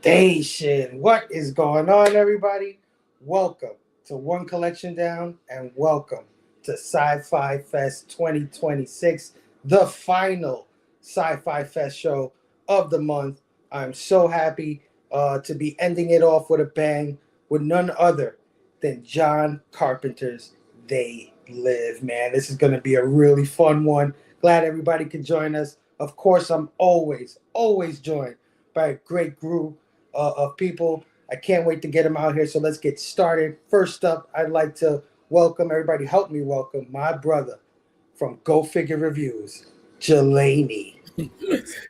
Station. What is going on, everybody? Welcome to One Collection Down and welcome to SciFi Fest 2026, the final SciFi Fest show of the month. I'm so happy to be ending it off with a bang with none other than John Carpenter's They Live, man. This is going to be a really fun one. Glad everybody could join us. Of course, I'm always joined by a great group of people. I can't wait to get them out here. So let's get started. First up, I'd like to welcome everybody. Help me welcome my brother from Go Figure Reviews, Jelani.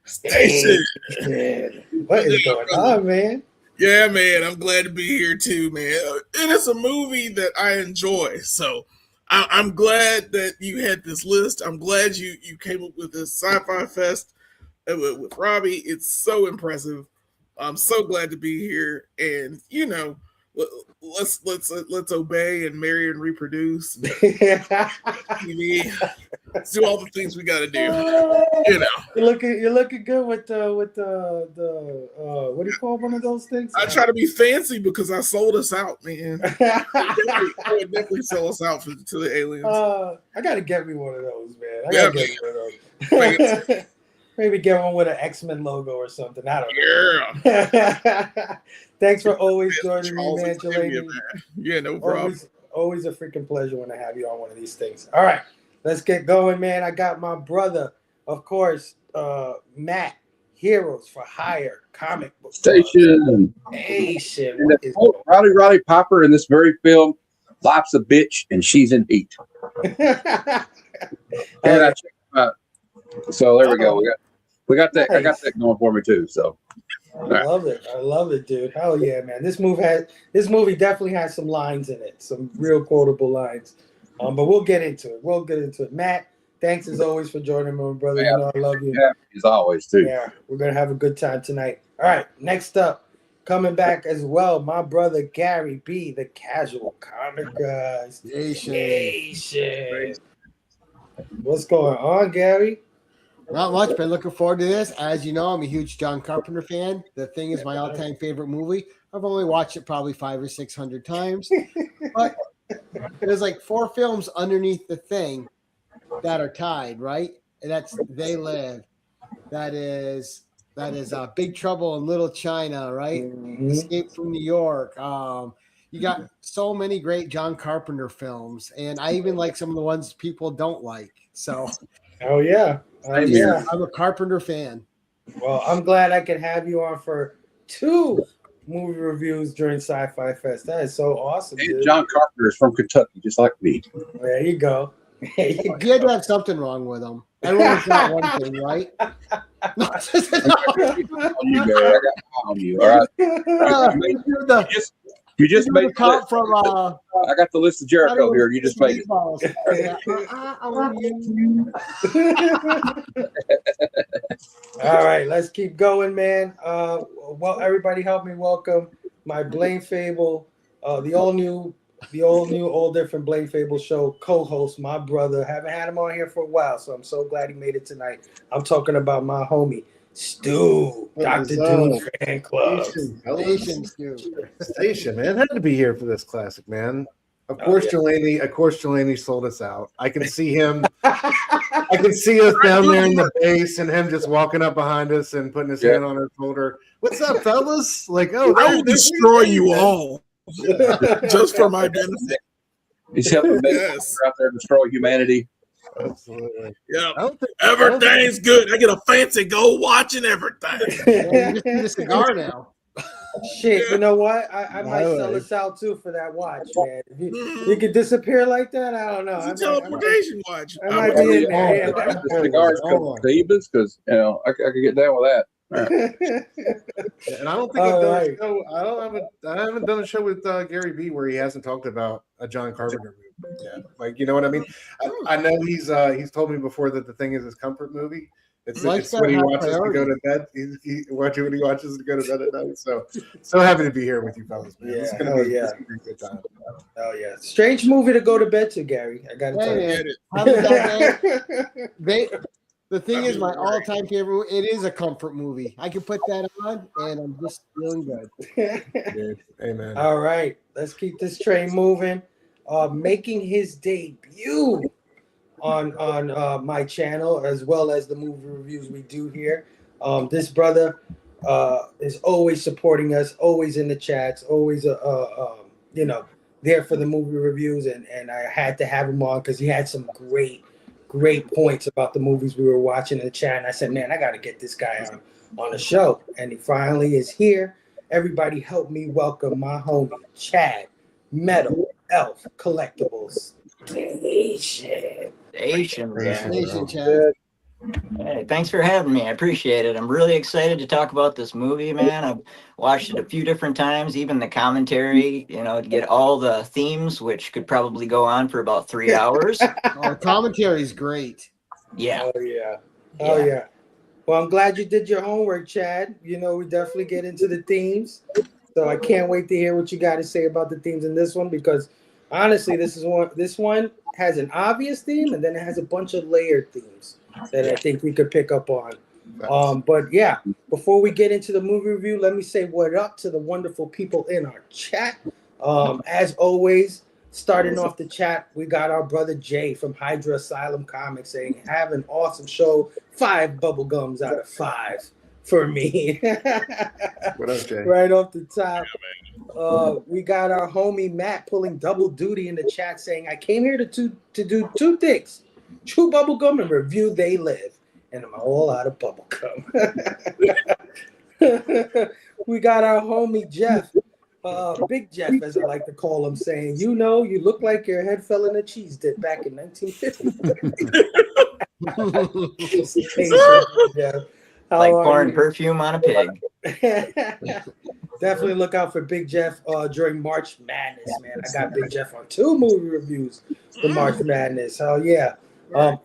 Station. Hey, what is going on, man? Yeah, man, I'm glad to be here too, man. And it's a movie that I enjoy. So I'm glad that you had this list. I'm glad you came up with this Sci-Fi Fest with Robbie. It's so impressive. I'm so glad to be here. And let's obey and marry and reproduce. Let's do all the things we got to do. You're looking good with the what do you call one of those things? I try to be fancy because I sold us out, man. I would definitely sell us out to the aliens. I gotta get me one of those, man. I gotta get me one of those. Maybe get one with an X-Men logo or something. I don't know. Yeah. Thanks for always joining me, man, Jelani. Yeah, no problem. Always a freaking pleasure when I have you on one of these things. All right, let's get going, man. I got my brother, of course, Matt, Heroes for Hire, comic book. Station. Roddy Piper in this very film, life's a bitch and she's in heat. And I checked him out. So there we go. We got that. Nice. I got that going for me too. So I love it, dude. Hell yeah, man. This movie definitely has some lines in it, some real quotable lines. But we'll get into it. Matt, thanks as always for joining me, brother. Yeah, you know I love you. Yeah, as always too. Yeah, we're gonna have a good time tonight. All right, next up, coming back as well, my brother Gary B, the casual comic guy. Nation. What's going on, Gary? Not much, but looking forward to this. As you know, I'm a huge John Carpenter fan. The Thing is my all-time favorite movie. I've only watched it probably 500 or 600 times. But there's like 4 films underneath The Thing that are tied, right? And that's They Live. That is Big Trouble in Little China, right? Mm-hmm. Escape from New York. You got so many great John Carpenter films, and I even like some of the ones people don't like. So, oh yeah. I'm a Carpenter fan. Well, I'm glad I could have you on for 2 movie reviews during Sci-Fi Fest. That is so awesome, dude. John Carpenter is from Kentucky, just like me. There you go. He had to have something wrong with him. Everyone's got one thing, right? on you, all right? You just made the from. I got the list of Jericho here. You just made it. All right, let's keep going, man. Well, everybody, help me welcome my Blame Phable, the all new, all different Blame Phable show co-host, my brother. Haven't had him on here for a while, so I'm so glad he made it tonight. I'm talking about my homie Stu, Dr. Doom fan club. Station, man. Had to be here for this classic, man. Of course, Jelani sold us out. I can see him. I can see us down there in the base and him just walking up behind us and putting his hand on our shoulder. What's up, fellas? Like, I will destroy you all just for my benefit. He's helping out there destroy humanity. Absolutely. Yeah. Everything's good. I get a fancy gold watch and everything. You just need a cigar now. Shit, you know what? I might sell this out too for that watch, man. You could disappear like that? I don't know. It's a teleportation watch. I might be in there. The cigars because I could get down with that. And I don't think I've done a show. I haven't done a show with Gary B where he hasn't talked about a John Carpenter movie. Yeah, like you know what I mean. I know he's told me before that The Thing is his comfort movie. It's when he watches to go to bed. He watches when he watches to go to bed at night. So happy to be here with you fellas, man. Yeah, it's gonna be a good time. Oh yeah, strange movie to go to bed to, Gary. I gotta tell you. The thing is, my all-time favorite. It is a comfort movie. I can put that on, and I'm just feeling good. Dude, amen. All right, let's keep this train moving. Making his debut on my channel, as well as the movie reviews we do here. This brother is always supporting us, always in the chats, always there for the movie reviews, and I had to have him on because he had some great points about the movies we were watching in the chat. And I said, man, I got to get this guy on the show, and he finally is here. Everybody help me welcome my homie Chad Metal Elf Collectibles Station. Station, Chad. Hey, thanks for having me. I appreciate it. I'm really excited to talk about this movie, man. I've watched it a few different times, even the commentary, to get all the themes, which could probably go on for about 3 hours. Oh, the commentary is great. Yeah. Oh yeah. Well, I'm glad you did your homework, Chad. We definitely get into the themes. So I can't wait to hear what you got to say about the themes in this one, because honestly, this one has an obvious theme, and then it has a bunch of layered themes that I think we could pick up on. But yeah, before we get into the movie review, let me say what up to the wonderful people in our chat. As always, starting off the chat, we got our brother Jay from Hydra Asylum Comics saying, have an awesome show, 5 bubblegums out of 5 for me. What up, Jay? Right off the top. We got our homie Matt pulling double duty in the chat saying, I came here to do 2 things. Chew bubblegum and review They Live. And I'm all out of bubblegum. We got our homie Jeff, Big Jeff, as I like to call him, saying, you look like your head fell in a cheese dip back in 1950. Like pouring perfume on a pig. Definitely look out for Big Jeff during March Madness, man. I got Big Jeff on 2 movie reviews for March Madness. Hell yeah.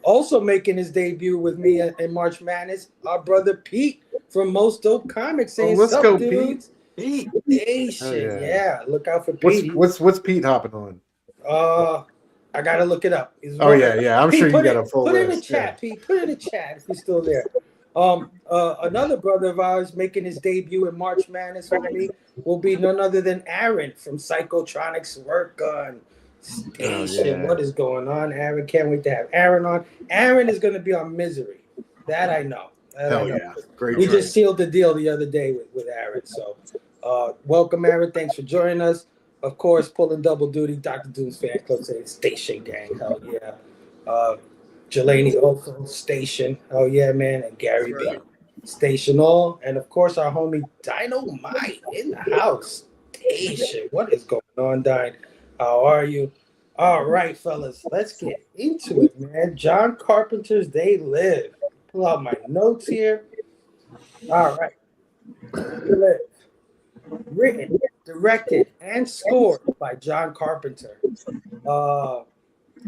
Also making his debut with me in March Madness, our brother Pete from Most Dope Comics saying, let's go, dudes? Pete. Yeah, look out for Pete. What's Pete hopping on? I gotta look it up. Yeah. I'm Pete, sure you got a full list. Put it in the chat, Pete. Put it in the chat if you're still there. Another brother of ours making his debut in March Madness with me will be none other than Aaron from Psychotronics Work on Station. What is going on, Aaron? Can't wait to have Aaron on. Aaron is going to be on Misery. That I know. Yeah. Great. We just sealed the deal the other day with Aaron. So welcome, Aaron. Thanks for joining us. Of course, pulling double duty, Dr. Doom's fan club saying Station Gang. Hell yeah. Jelani also Station. Oh yeah, man. And Gary B. Station all. And of course our homie Dynamite in the house. Station. What is going on, Dine? How are you? All right, fellas. Let's get into it, man. John Carpenter's They Live. Pull out my notes here. All right. They Live. Written, directed, and scored by John Carpenter.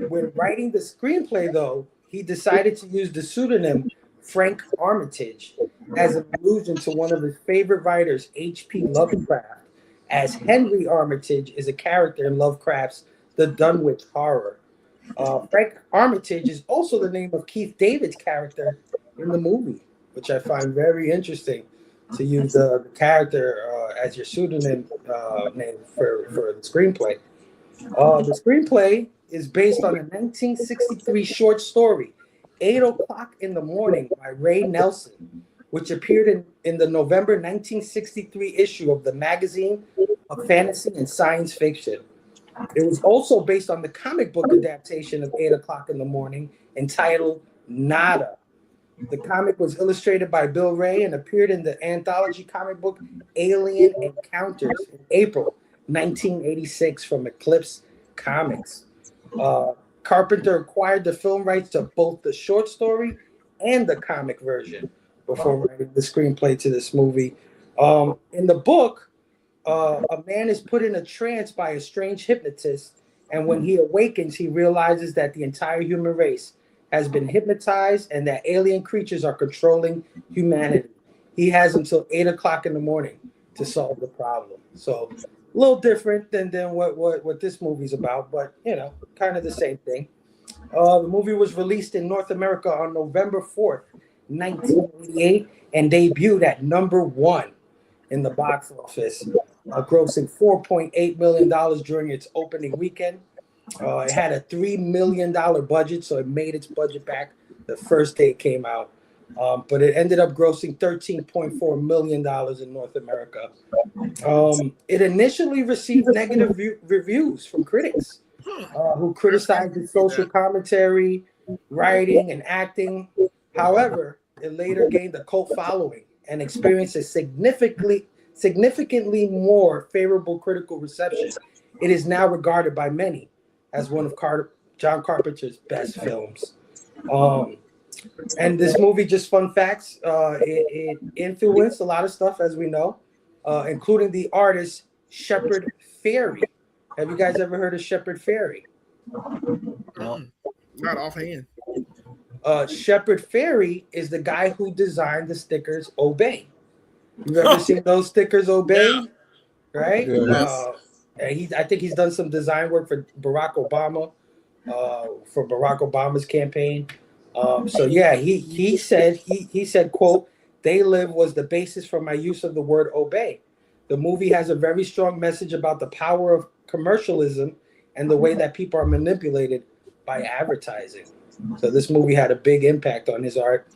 When writing the screenplay, though, he decided to use the pseudonym Frank Armitage as an allusion to one of his favorite writers, H.P. Lovecraft, as Henry Armitage is a character in Lovecraft's The Dunwich Horror. Frank Armitage is also the name of Keith David's character in the movie, which I find very interesting, to use the character as your pseudonym name for the screenplay. The screenplay is based on a 1963 short story, 8 o'clock in the morning, by Ray Nelson, which appeared in the November 1963 issue of the magazine of fantasy and science fiction. It was also based on the comic book adaptation of 8 o'clock in the morning, entitled Nada. The comic was illustrated by Bill Ray and appeared in the anthology comic book Alien Encounters in April 1986 from Eclipse Comics. Carpenter acquired the film rights to both the short story and the comic version before writing the screenplay to this movie. In the book, a man is put in a trance by a strange hypnotist, and when he awakens, he realizes that the entire human race has been hypnotized and that alien creatures are controlling humanity. He has until 8 o'clock in the morning to solve the problem. So a little different than what this movie's about, but kind of the same thing. The movie was released in North America on November 4th, 1988, and debuted at number 1 in the box office, grossing $4.8 million during its opening weekend. It had a $3 million budget, so it made its budget back the first day it came out. But it ended up grossing $13.4 million in North America. It initially received negative reviews from critics who criticized its social commentary, writing, and acting. However, it later gained a cult following and experienced a significantly more favorable critical reception. It is now regarded by many as one of John Carpenter's best films. And this movie, just fun facts, it influenced a lot of stuff, as we know, including the artist Shepard Fairey. Have you guys ever heard of Shepard Fairey? No. Not offhand. Shepard Fairey is the guy who designed the stickers Obey. You've ever seen those stickers Obey? Yeah. Right? Yes. I think he's done some design work for Barack Obama, for Barack Obama's campaign. So yeah, he said, quote, "They Live was the basis for my use of the word obey. The movie has a very strong message about the power of commercialism and the way that people are manipulated by advertising." So this movie had a big impact on his art.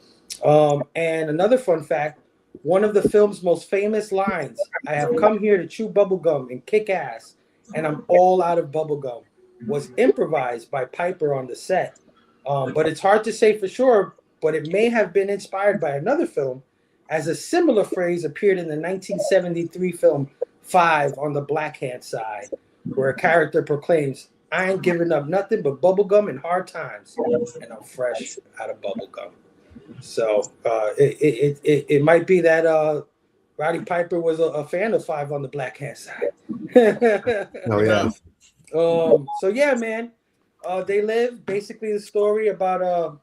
And another fun fact, one of the film's most famous lines, "I have come here to chew bubblegum and kick ass, and I'm all out of bubblegum," was improvised by Piper on the set. But it's hard to say for sure, but it may have been inspired by another film, as a similar phrase appeared in the 1973 film Five on the Black Hand Side, where a character proclaims, "I ain't giving up nothing but bubblegum in hard times, and I'm fresh out of bubblegum." So it might be that Roddy Piper was a fan of Five on the Black Hand Side. Oh, yeah. So yeah, man. They Live, basically the story about a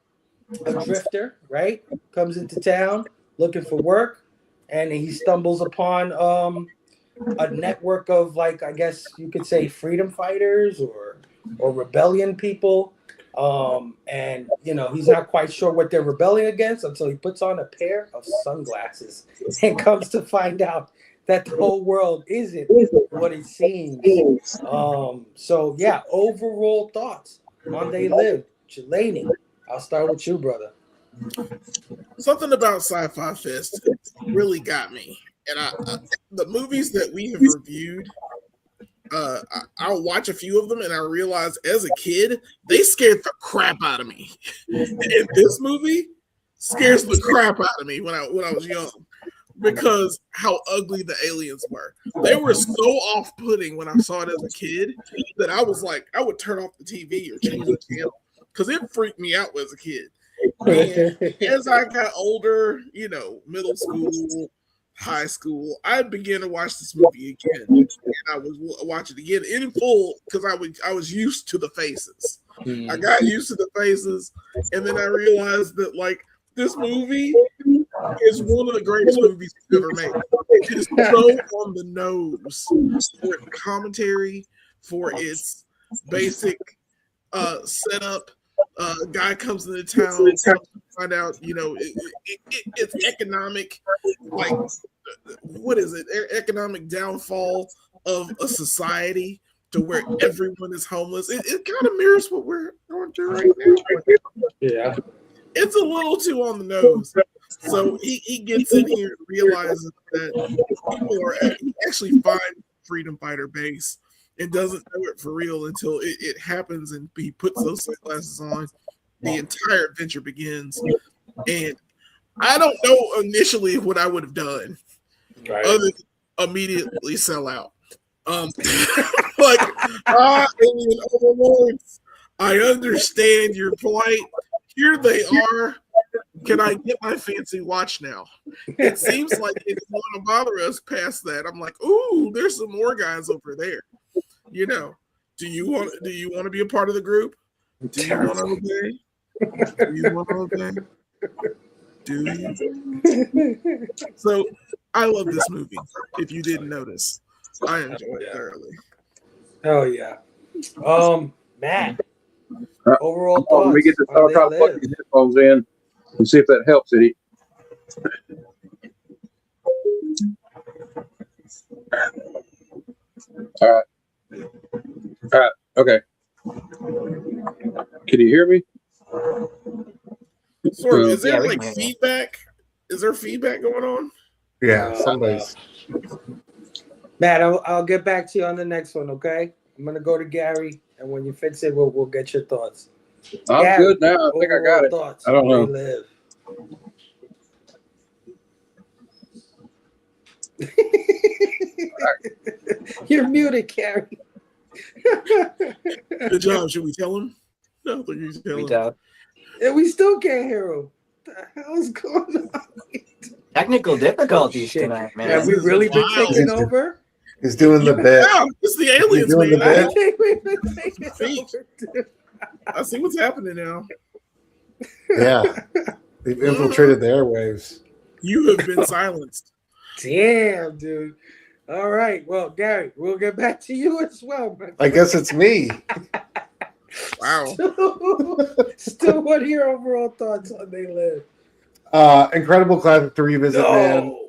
drifter, right? Comes into town looking for work, and he stumbles upon a network of, like, I guess you could say freedom fighters or rebellion people. And you know, he's not quite sure what they're rebelling against until he puts on a pair of sunglasses and comes to find out that the whole world isn't what it seems. So yeah, overall thoughts on They Live. Jelani, I'll start with you, brother. Something about SciFi Fest really got me. And the movies that we have reviewed, I'll watch a few of them and I realize as a kid, they scared the crap out of me. And this movie scares the crap out of me when I was young, because how ugly the aliens were. They were so off-putting when I saw it as a kid that I was like, I would turn off the TV or change the channel because it freaked me out as a kid. And as I got older, you know, middle school, high school, I began to watch this movie again, and I was watching it again in full because I was used to the faces. I got used to the faces, and then I realized that, like, this movie is one of the greatest movies ever made. It is so on the nose for its commentary, for its basic setup. Guy comes into town, find out, you know, it's economic, like, what is it? Economic downfall of a society to where everyone is homeless. It kind of mirrors what we're going through right now. Yeah. It's a little too on the nose. So he gets in here and realizes that people are actually find freedom fighter base and doesn't know it for real until it happens and he puts those sunglasses on. The entire adventure begins. And I don't know initially what I would have done other than immediately sell out. Like, alien overlords, I understand your plight. Here they are. Can I get my fancy watch now? It seems like they don't want to bother us past that. I'm like, ooh, there's some more guys over there. You know, do you want to be a part of the group? Do you want to obey? Do you want to obey? Do you? So I love this movie. If you didn't notice, I enjoyed it thoroughly. Oh yeah. Matt. Overall Let me thoughts. get this. How I'll they try to plug live. these headphones in and see if that helps any. All right. All right. Okay. Can you hear me? Sort of. Is Yeah, there we like can hear you. feedback? Is there feedback going on? Yeah, somebody's. Matt, I'll get back to you on the next one, okay? I'm gonna go to Gary, and when you fix it, we'll get your thoughts. I'm Gary, good now. I think I got overall it. thoughts. I don't How know. they live. You're muted, Gary. Good job. Should we tell him? No, I think he's telling We him. talk. And we still can't hear him. What the hell's going on? Technical difficulties Shit. tonight, man. Have we This is really been wild. taking over? He's doing the bit. Yeah, it's the aliens, doing the man. I think we've been taking See? over, dude. I see what's happening now. Yeah, they've infiltrated the airwaves. You have been silenced. Damn, dude. All right. Well, Gary, we'll get back to you as well, man. I guess it's me. Wow. Still want to hear overall thoughts on They Live. Incredible classic to revisit, man.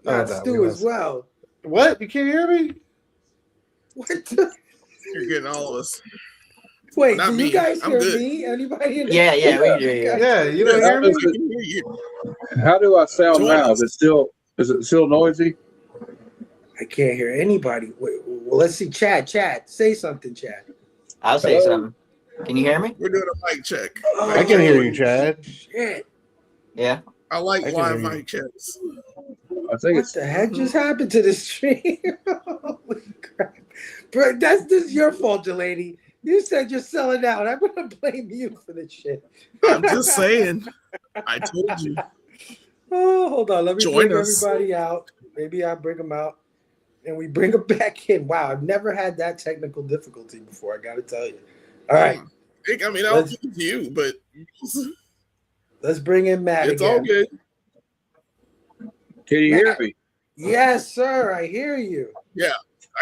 Not no, Stu we as well. What? You can't hear me? What the? You're getting all of us. Wait, Not do me. you guys I'm hear good. me? Anybody in Yeah, yeah, we hear you. Yeah, you don't Yes, hear me? I can hear you. How do I sound Join now? us. Is it still noisy? I can't hear anybody. Wait, well, let's see. Chad, say something, Chad. I'll say something. Can you hear me? We're doing a mic check. I can hear you, Chad. Shit. Yeah. I like I can live hear you. mic checks. I think What it's. the heck just happened to this stream? Holy crap. Bro, this is your fault, Jelani. You said you're selling out. I'm going to blame you for this shit. I'm just saying. I told you. Oh, hold on. Let me Join bring us. everybody out. Maybe I'll bring them out. And we bring them back in. Wow, I've never had that technical difficulty before, I got to tell you. All right. I mean, I'll give it to you, but Let's bring in Matt it's again. all good. Can you hear me? Yes, sir. I hear you. I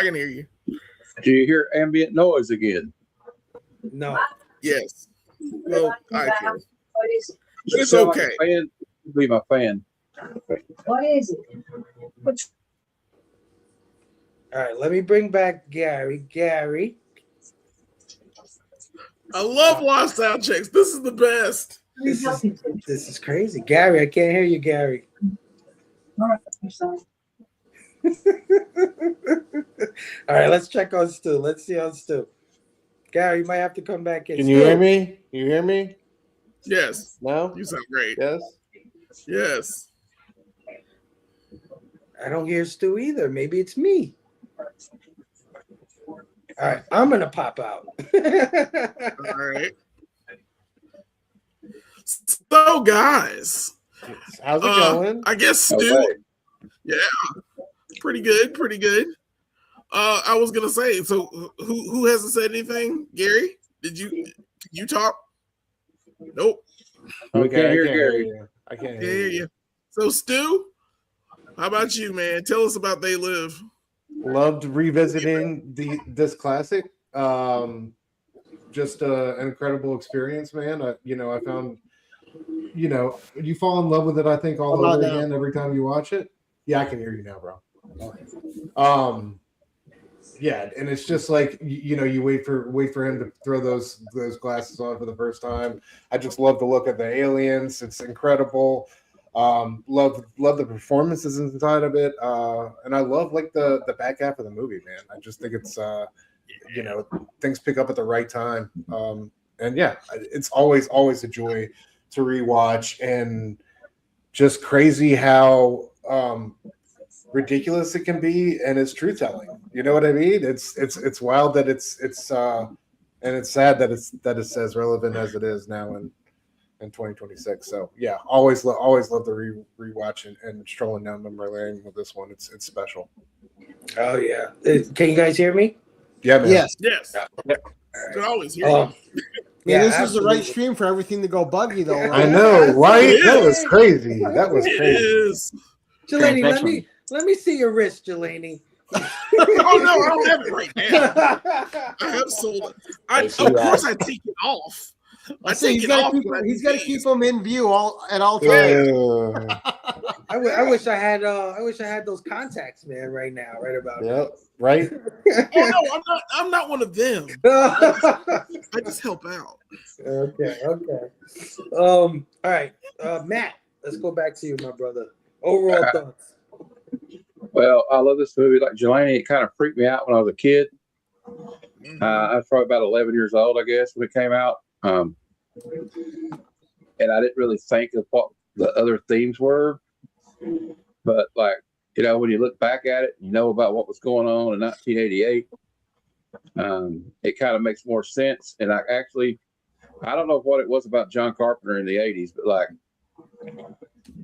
can hear you. Do you hear ambient noise again? No. Yes. Well, I can. Does it It's sound like okay. a fan? Be my fan. What is it? All right, let me bring back Gary. Gary. I love live sound checks. This is the best. This is crazy. Gary, I can't hear you, Gary. All right, I'm sorry. All right, let's check on Stu. Let's see on Stu. Gary, you might have to come back in. Can you hear me? You hear me? Yes. No? You sound great. Yes? Yes. I don't hear Stu either. Maybe it's me. All right, I'm going to pop out. All right. So, guys, How's it going? I guess Stu. Okay. Yeah, pretty good, pretty good. I was gonna say, so who hasn't said anything? Gary, did you talk? Nope. We can't hear I Gary. you. I can't Can't hear hear you. you. So Stu, how about you, man? Tell us about They Live. Loved revisiting this classic. Just an incredible experience, man. I found, you fall in love with it. I think all How about over now? again every time you watch it. Yeah, I can hear you now, bro. Yeah, and it's just like you wait for him to throw those glasses on for the first time. I just love the look of the aliens. It's incredible. Love the performances inside of it, and I love like the back half of the movie, man. I just think it's things pick up at the right time, and yeah, it's always a joy to rewatch, and just crazy how ridiculous it can be, and it's truth telling. You know what I mean? It's wild that it's and it's sad that it's as relevant as it is now in 2026. So yeah, always love the rewatch and strolling down memory lane with this one. It's special. Oh, yeah. Can you guys hear me? Yeah, man. Yes. Yes, you can always hear Oh, you. Yeah, this is the right absolutely. stream for everything to go buggy, though. I Right? know, right? It That is. was crazy. That was It crazy. is. Jelani, Transmission. let me see your wrist, Jelani. Oh no, I don't have it right now. I have sold it. Of course, I take it off. I take he's it got off. to keep them in view at all times. I wish I had those contacts, man, right now, right about now. Yep. Right. Oh no, I'm not one of them. I just help out. Okay. All right, Matt. Let's go back to you, my brother. Overall thoughts. Well, I love this movie. Like Jelani, it kind of freaked me out when I was a kid. I was probably about 11 years old, I guess, when it came out. And I didn't really think of what the other themes were. But, like, you know, when you look back at it, you know about what was going on in 1988. It kind of makes more sense. And I don't know what it was about John Carpenter in the 80s, but, like,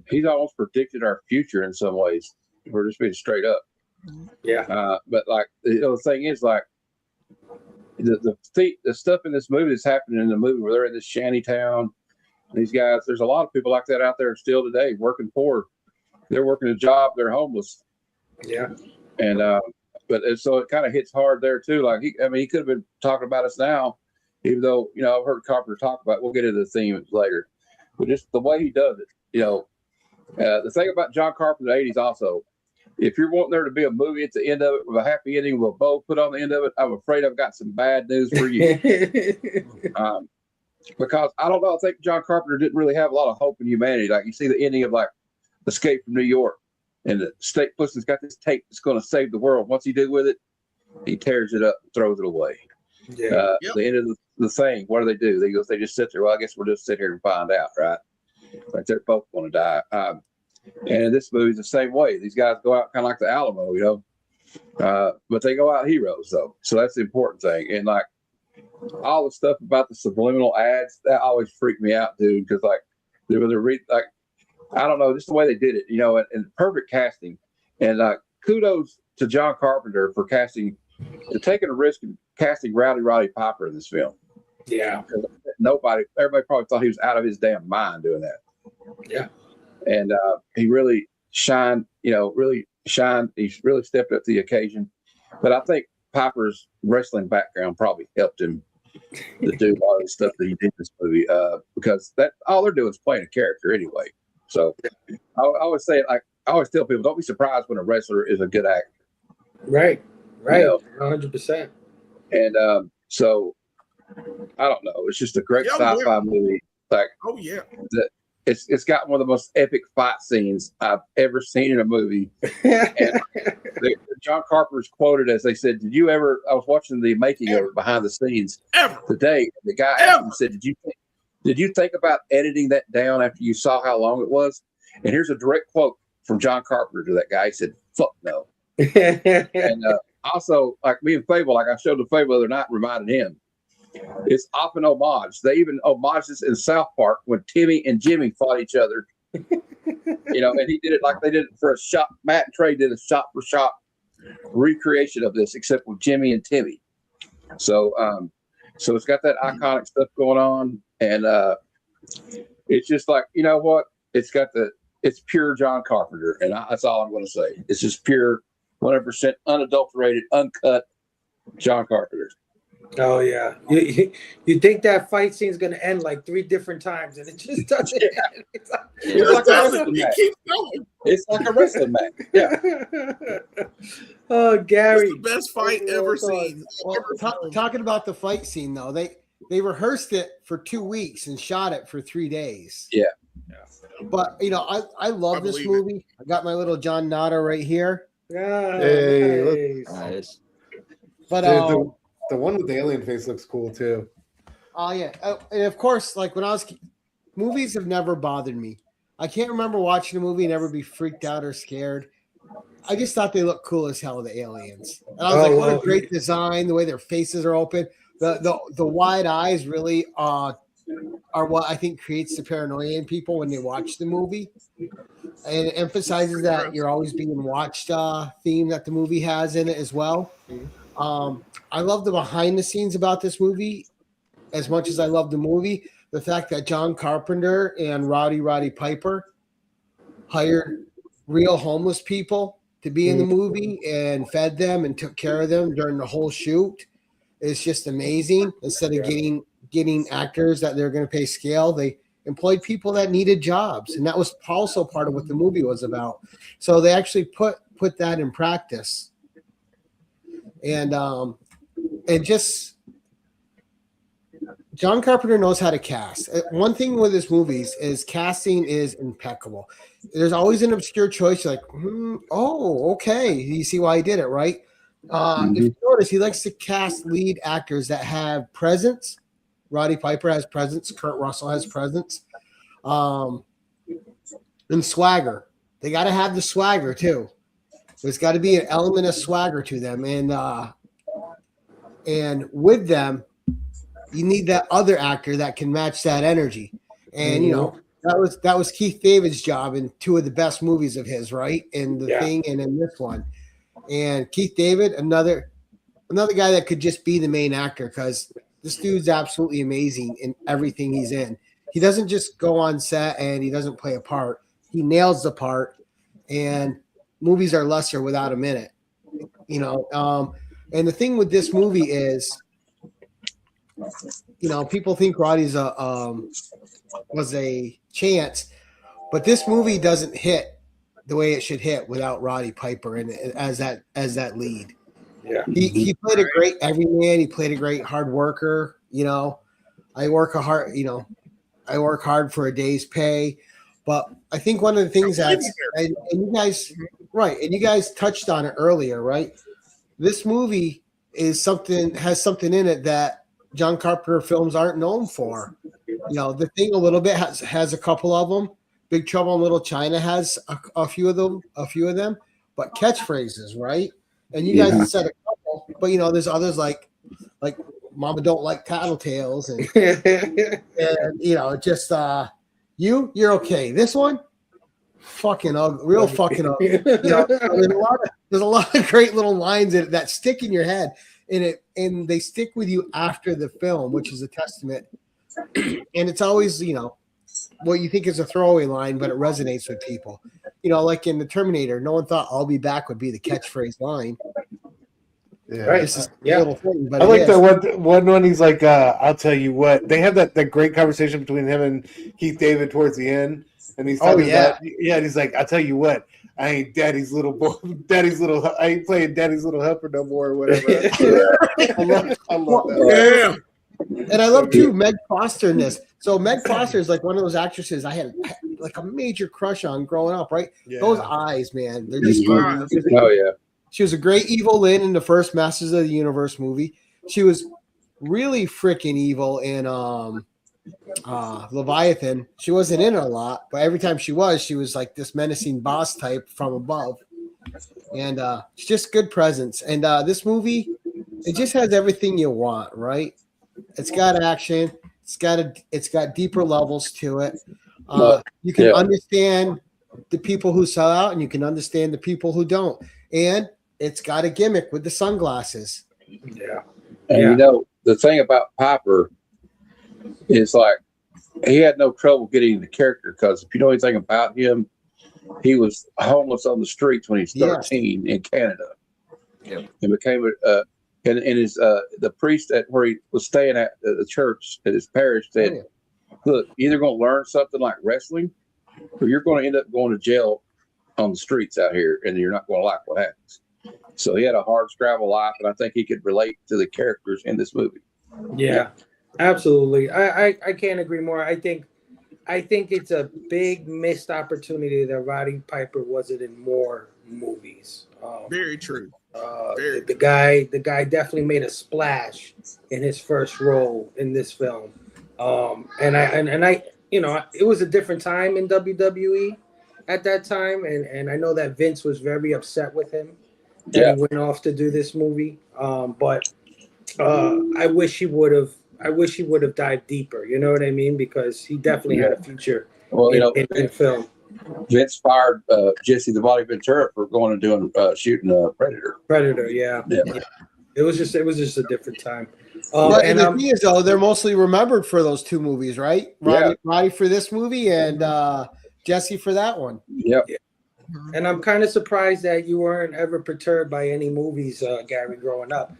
he's almost predicted our future in some ways. We're just being straight up. Yeah. But like, you know, the thing is, like, the stuff in this movie that's happening in the movie where they're in this shanty town. These guys, there's a lot of people like that out there still today working poor. They're working a job. They're homeless. Yeah. And so it kind of hits hard there too. Like he could have been talking about us now, even though, you know, I've heard Carpenter talk about. We'll get into the theme later, but just the way he does it, you know. The thing about John Carpenter in the 80s also, if you're wanting there to be a movie at the end of it with a happy ending with a bow put on the end of it, I'm afraid I've got some bad news for you. Because I don't know, I think John Carpenter didn't really have a lot of hope in humanity. Like you see the ending of like Escape from New York, and the state person's got this tape that's going to save the world. What's he do with it? He tears it up and throws it away. Yeah. The end of the thing, what do? They just sit there. Well, I guess we'll just sit here and find out, right? Like they're both going to die. And this movie's the same way. These guys go out kind of like the Alamo, you know, but they go out heroes though. So that's the important thing. And like all the stuff about the subliminal ads, that always freaked me out, dude. Because like like I don't know, just the way they did it, you know, and perfect casting. And kudos to John Carpenter for taking a risk and casting Roddy Piper in this film. Yeah. Everybody probably thought he was out of his damn mind doing that. Yeah. And he really shined, He's really stepped up to the occasion. But I think Piper's wrestling background probably helped him to do a lot of the stuff that he did in this movie, because all they're doing is playing a character anyway. So I always say, like, I always tell people, don't be surprised when a wrestler is a good actor. Right. You know? 100%. And so I don't know. It's just a great sci-fi movie. Like, oh yeah, it's got one of the most epic fight scenes I've ever seen in a movie. And John Carpenter's quoted as they said, "Did you ever?" I was watching the making of it behind the scenes today. The guy asked him, said, "Did you think about editing that down after you saw how long it was?" And here's a direct quote from John Carpenter to that guy. He said, "Fuck no." And also, like me and Phable, like I showed the Phable the other night, reminded him. It's often homage. They even homage this in South Park when Timmy and Jimmy fought each other. You know, and he did it like they did it for a shot. Matt and Trey did a shot for shot recreation of this, except with Jimmy and Timmy. So, so it's got that iconic stuff going on, and it's just like, you know what? It's pure John Carpenter, and that's all I'm going to say. It's just pure, 100% unadulterated, uncut John Carpenter. Oh yeah, you think that fight scene is gonna end like 3 different times, and it just doesn't. End. It's like a wrestling match. Yeah. Oh, Gary, it's the best fight ever seen. Well, talking about the fight scene though, they rehearsed it for 2 weeks and shot it for 3 days. Yeah. But you know, I love this movie. I got my little John Nada right here. Yeah. Hey, Nice. But the one with the alien face looks cool too. Oh yeah, and of course, like when I was, movies have never bothered me. I can't remember watching a movie and ever be freaked out or scared. I just thought they looked cool as hell, the aliens. And I was like, what a great design! The way their faces are open, the wide eyes really are what I think creates the paranoia in people when they watch the movie, and it emphasizes that you're always being watched theme that the movie has in it as well. I love the behind the scenes about this movie as much as I love the movie. The fact that John Carpenter and Roddy Piper hired real homeless people to be in the movie and fed them and took care of them during the whole shoot. It's just amazing. Instead of getting actors that they're going to pay scale, they employed people that needed jobs, and that was also part of what the movie was about. So they actually put that in practice, and just John Carpenter knows how to cast. One thing with his movies is casting is impeccable. There's always an obscure choice. You're like, oh, okay. You see why he did it, right? If you notice, he likes to cast lead actors that have presence. Roddy Piper has presence. Kurt Russell has presence. And swagger. They got to have the swagger, too. There's got to be an element of swagger to them. And with them, you need that other actor that can match that energy. And, you know, that was Keith David's job in two of the best movies of his, right? In The Thing and in this one. And Keith David, another guy that could just be the main actor, because this dude's absolutely amazing in everything he's in. He doesn't just go on set and he doesn't play a part. He nails the part, and movies are lesser without him in it. You know, and the thing with this movie is, you know, people think Roddy's was a chance, but this movie doesn't hit the way it should hit without Roddy Piper and as that lead. Yeah, he played a great everyman. He played a great hard worker. You know, I work hard for a day's pay. But I think one of the things and you guys, right, and you guys touched on it earlier, right? This movie has something in it that John Carpenter films aren't known for. You know, The Thing a little bit has a couple of them. Big Trouble in Little China has a few of them, but catchphrases, right? And you guys have said a couple, but you know, there's others like Mama Don't Like Tattletales and you know, just you're okay. This one, fucking ugly, real fucking ugly. You know, there's a lot of great little lines in it that stick in your head, and they stick with you after the film, which is a testament. And it's always, you know, what you think is a throwaway line, but it resonates with people. You know, like in the Terminator, no one thought "I'll be back" would be the catchphrase line. Yeah, right. This is a little thing, but I like that one. He's like, "I'll tell you what." They have that great conversation between him and Keith David towards the end, and he's talking about, and he's like, "I'll tell you what, I ain't daddy's little boy, I ain't playing daddy's little helper no more," or whatever. I love that. Yeah. And I love too Meg Foster in this. So Meg Foster is like one of those actresses I had like a major crush on growing up, right? Yeah. Those eyes, man, they're just Oh yeah. She was a great evil Lynn in the first Masters of the Universe movie. She was really freaking evil in Leviathan. She wasn't in it a lot, but every time she was like this menacing boss type from above. And it's just good presence. And this movie, it just has everything you want, right? It's got action. It's got deeper levels to it. You can understand the people who sell out, and you can understand the people who don't. And it's got a gimmick with the sunglasses. Yeah. And you know, the thing about Piper is like he had no trouble getting the character, because if you know anything about him, he was homeless on the streets when he was 13 in Canada. Yep. And became and his the priest at where he was staying at the church at his parish said, "Look, you're either going to learn something like wrestling, or you're going to end up going to jail on the streets out here, and you're not going to like what happens." So he had a hard scrabble life, and I think he could relate to the characters in this movie. Yeah, absolutely. I can't agree more. I think it's a big missed opportunity that Roddy Piper wasn't in more movies. Very true. The guy definitely made a splash in his first role in this film. And I, you know, it was a different time in WWE at that time, and I know that Vince was very upset with him that he went off to do this movie. But I wish he would have dived deeper. You know what I mean? Because he definitely had a future in film. Vince fired Jesse the Body Ventura for going and doing shooting Predator. Predator, yeah. It was just a different time. And the thing is, though, they're mostly remembered for those two movies, right? Roddy for this movie and Jesse for that one. Yep. And I'm kind of surprised that you weren't ever perturbed by any movies, Gary, growing up.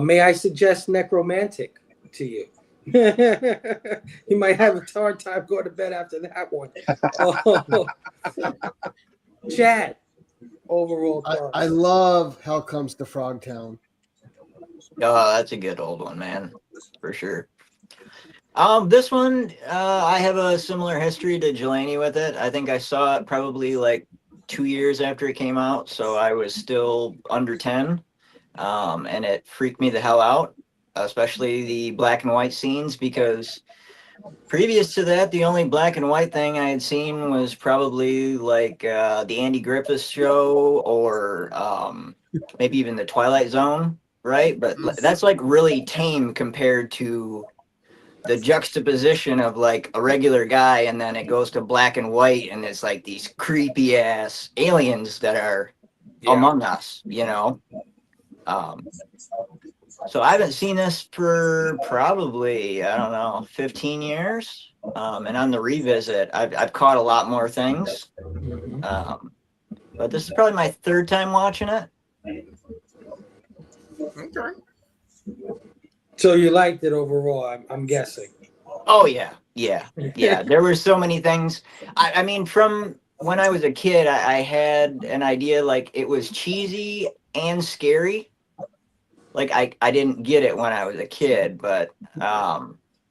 May I suggest Necromantic to you? You might have a hard time going to bed after that one. Oh, Chad, overall thoughts. I love Hell Comes to Frogtown. Oh, that's a good old one, man, for sure. This one, I have a similar history to Jelani with it. I think I saw it probably like 2 years after it came out, so I was still under 10, and it freaked me the hell out, especially the black and white scenes, because previous to that, the only black and white thing I had seen was probably like the Andy Griffith Show, or maybe even the Twilight Zone, right? But that's like really tame compared to the juxtaposition of like a regular guy, and then it goes to black and white, and it's like these creepy ass aliens that are among us, you know. So I haven't seen this for probably, I don't know, 15 years. And on the revisit, I've caught a lot more things. But this is probably my third time watching it. Okay. So you liked it overall, I'm guessing. Oh, yeah. There were so many things. I mean, from when I was a kid, I had an idea like it was cheesy and scary. Like I didn't get it when I was a kid, but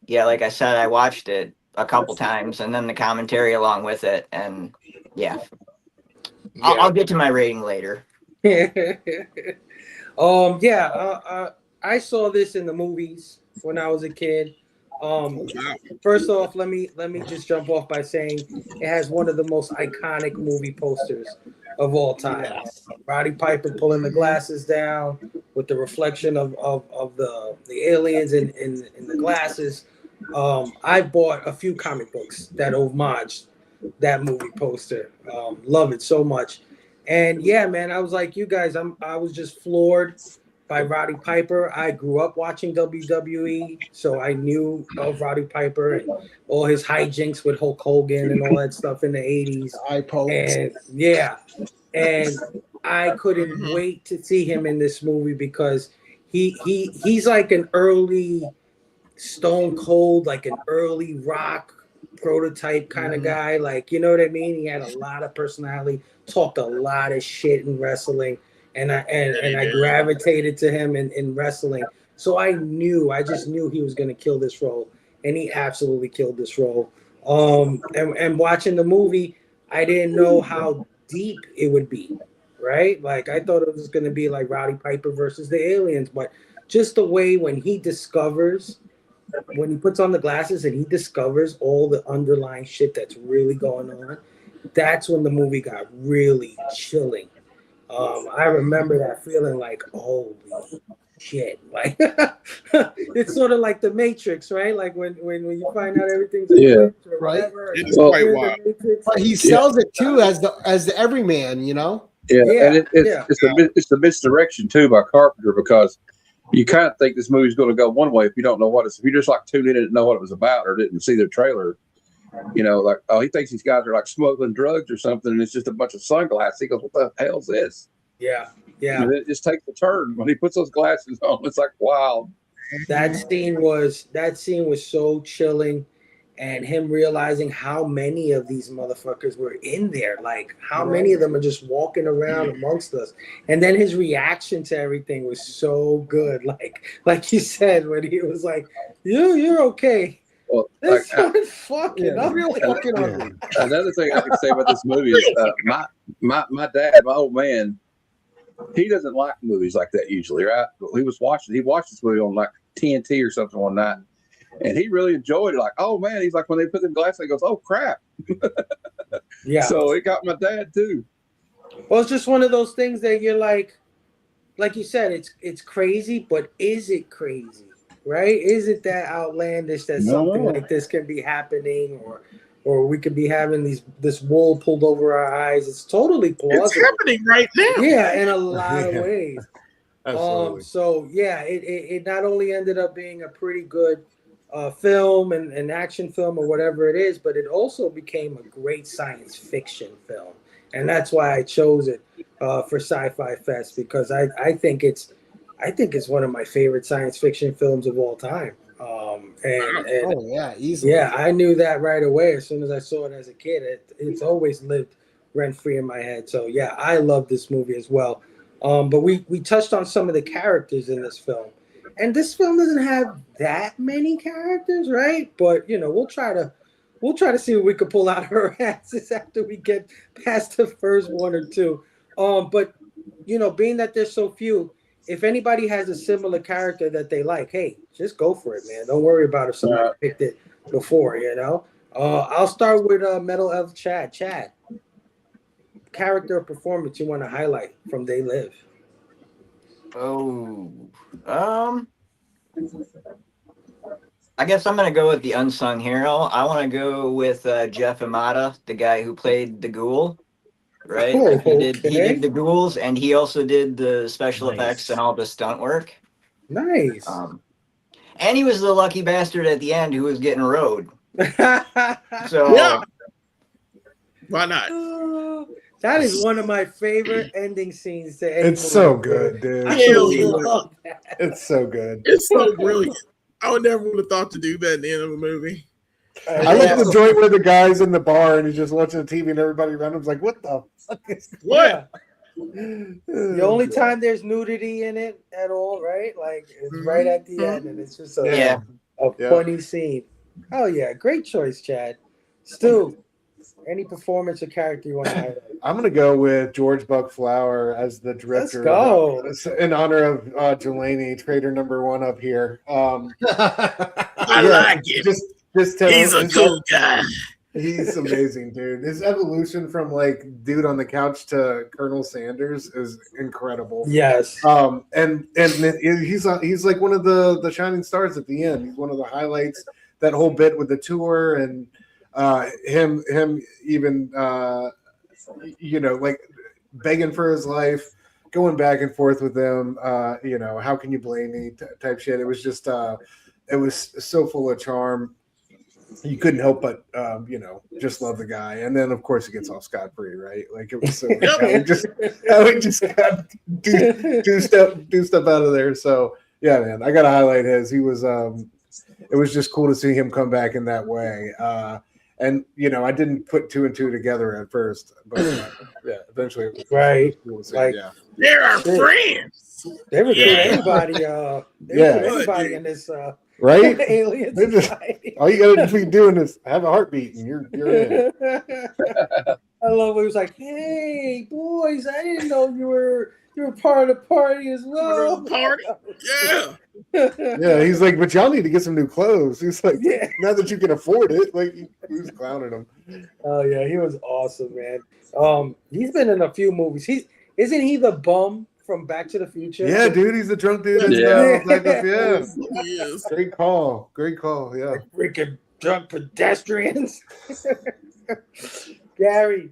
yeah, like I said, I watched it a couple times, and then the commentary along with it, and yeah. I'll get to my rating later. I saw this in the movies when I was a kid. First off, let me just jump off by saying it has one of the most iconic movie posters of all time. Roddy Piper pulling the glasses down with the reflection of the aliens in the glasses. I bought a few comic books that homage that movie poster. Love it so much. And yeah, man, I was like you guys, I was just floored by Roddy Piper. I grew up watching WWE, so I knew of Roddy Piper and all his hijinks with Hulk Hogan and all that stuff in the 80s. And yeah, and I couldn't wait to see him in this movie because he's like an early Stone Cold, like an early Rock prototype kind of guy. Like, you know what I mean? He had a lot of personality, talked a lot of shit in wrestling. And I gravitated to him in wrestling. So I just knew he was going to kill this role. And he absolutely killed this role. And watching the movie, I didn't know how deep it would be, right? Like, I thought it was going to be like Roddy Piper versus the aliens. But just the way when he puts on the glasses and he discovers all the underlying shit that's really going on, that's when the movie got really chilling. I remember that feeling like, holy shit. Like, it's sort of like the Matrix, right? Like when you find out everything's a glitch or whatever. It's quite wild. But he sells it too as the everyman, you know? And it's a misdirection too by Carpenter, because you kind of think this movie's going to go one way if you don't know what it's. If you just like tuned in and didn't know what it was about or didn't see the trailer, you know, like, oh, he thinks these guys are like smuggling drugs or something, and it's just a bunch of sunglasses. He goes, "What the hell's this?" Yeah. And it just takes a turn when he puts those glasses on. It's like, wow. That scene was so chilling, and him realizing how many of these motherfuckers were in there, like how many of them are just walking around amongst us, and then his reaction to everything was so good. Like you said, when he was like, "You're okay." Well, this one's fucking up. Another thing I can say about this movie is my dad, my old man, he doesn't like movies like that usually, right? But he watched this movie on like TNT or something one night, and he really enjoyed it. Like, oh man, he's like, when they put them glasses, he goes, oh crap. Yeah. So it got my dad too. Well, it's just one of those things that you're like you said, it's crazy, but is it crazy? Right? Is it that outlandish that something like this can be happening, or we could be having this wool pulled over our eyes? It's totally plausible. It's happening right now. Yeah, in a lot of ways. Absolutely. So yeah, it not only ended up being a pretty good film and an action film or whatever it is, but it also became a great science fiction film. and that's why I chose it for Sci-Fi Fest, because I think it's one of my favorite science fiction films of all time. And Oh yeah, easily. yeah, I knew that right away as soon as I saw it as a kid. It's always lived rent free in my head. So yeah, I love this movie as well. But we touched on some of the characters in this film, and this film doesn't have that many characters, right? But we'll try to see what we could pull out of our asses after we get past the first one or two. But being that there's so few, if anybody has a similar character that they like, hey, just go for it, man. Don't worry about if somebody picked it before, I'll start with Metal Elf Chad. Chad, character or performance you want to highlight from They Live? Oh, I guess I'm gonna go with the unsung hero. I want to go with Jeff Imada, the guy who played the Ghoul. Right, Oh, he did the ghouls, and he also did the special effects and all the stunt work. Nice. And he was the lucky bastard at the end who was getting rode. So Yeah. Why not? That is one of my favorite ending scenes to any It's so movie. good, dude. I Hell yeah. love that. It's so good. It's so brilliant. I would never would have thought to do that in the end of a movie. I love the joint where the guy's in the bar and he's just watching the TV and everybody around him's like, "What the fuck is What? The only time there's nudity in it at all, right? Like it's right at the end, and it's just a funny scene. Oh yeah, great choice, Chad. Stu, any performance or character you want to highlight? I'm gonna go with George Buck Flower as the director. Let's go. In honor of Jelani, trader number one up here. I like it. Just He's a cool guy. He's amazing, dude. His evolution from like dude on the couch to Colonel Sanders is incredible. Yes. And he's like one of the shining stars at the end. He's one of the highlights. That whole bit with the tour and him even like begging for his life, going back and forth with them. How can you blame me? Type shit. It was just it was so full of charm. You couldn't help but just love the guy, and then of course he gets off scot-free, right? Like it was so how he just got do stuff out of there. So yeah, man, I gotta highlight his. He was it was just cool to see him come back in that way. And I didn't put two and two together at first, but eventually it was right. Cool to see, like they're our friends. They would kill anybody. Anybody in this right? alien society. All you gotta be doing is have a heartbeat, and you're in. I love when he was like, "Hey, boys, I didn't know you were part of the party as well." Party, yeah. Yeah, he's like, but y'all need to get some new clothes. He's like, now that you can afford it, like he was clowning him. Oh yeah, he was awesome, man. He's been in a few movies. Isn't he the bum from Back to the Future? Yeah, dude, he's the drunk dude. Yes. Great call. Yeah, Freaking drunk pedestrians. Gary,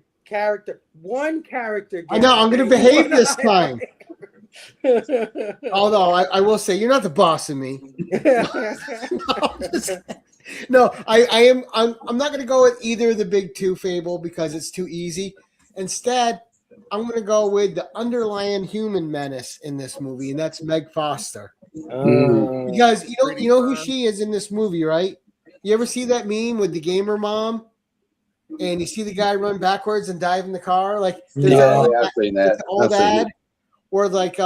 one character. I know, I'm going to behave this time. Although I will say, you're not the boss of me. No, I'm not going to go with either of the big two, Phable, because it's too easy. Instead, I'm going to go with the underlying human menace in this movie, and that's Meg Foster. Because you know who she is in this movie, right? You ever see that meme with the gamer mom? And you see the guy run backwards and dive in the car? Like, I've seen that. Old ad, or like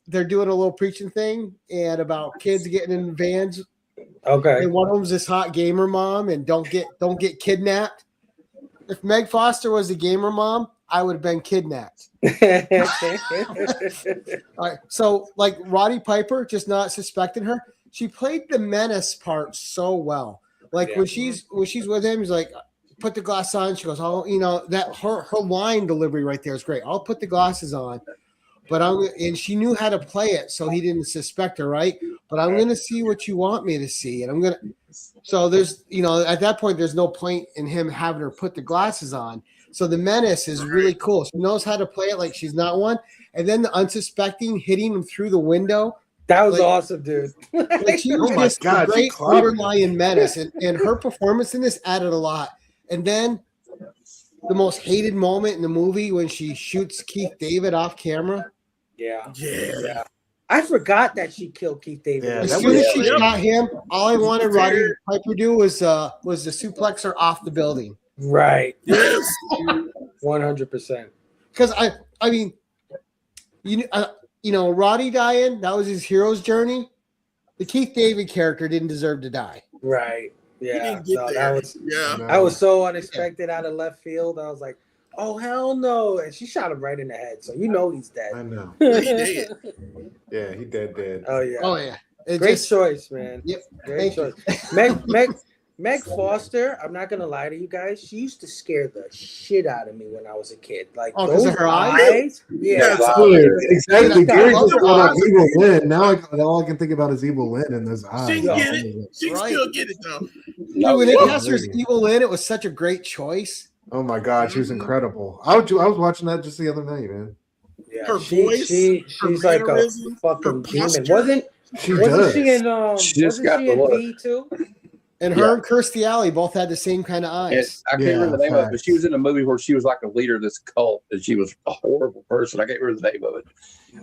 they're doing a little preaching thing and about kids getting in vans. Okay. And one of them's this hot gamer mom, and don't get kidnapped. If Meg Foster was the gamer mom, I would have been kidnapped. All right. So like Roddy Piper, just not suspecting her. She played the menace part so well. Like when she's with him, he's like, put the glass on. She goes, oh, that her line delivery right there is great. I'll put the glasses on, and she knew how to play it, so he didn't suspect her, right? But I'm going to see what you want me to see, and so there's, at that point, there's no point in him having her put the glasses on. So the menace is really cool. She knows how to play it like she's not one, and then the unsuspecting hitting him through the window. That was awesome, dude. Like she was just a great underlying menace, and her performance in this added a lot. And then the most hated moment in the movie when she shoots Keith David off camera? Yeah. Yeah. I forgot that she killed Keith David. Yeah, As that soon as was- she Yep. shot him, all I wanted Roddy Scared. Piper to do was the suplexer off the building. Right. Yes. 100%. Because I mean, Roddy dying, that was his hero's journey. The Keith David character didn't deserve to die. Right. He Yeah. didn't get No, there. that was Yeah. I was so unexpected out of left field. I was like, oh hell no. And she shot him right in the head. So you know he's I dead. know. He did. Yeah, he dead. Oh yeah. Oh yeah, Great choice, man. Yep. Great Thank choice. Meg Foster, I'm not gonna lie to you guys, she used to scare the shit out of me when I was a kid. Like Oh, 'cause those of her eyes? Yeah. Yes. Exactly. Yeah, Gary I just love brought up her Evil Lynn. Now all I can think about is Evil Lynn and those eyes. She can get it. She can Right. still get it though. No, when they yeah. cast her as Evil Lynn, it was such a great choice. Oh my God, she was incredible. I was watching that just the other night, man. Yeah, Her voice, she's her like a mannerisms, fucking her demon. posture. Wasn't She wasn't does. she in She just wasn't got she the in look. V too? And her and Kirstie Alley both had the same kind of And eyes. I can't remember the name of it, but facts. she was in a movie where she was like a leader of this cult, and she was a horrible person. I can't remember the name of it,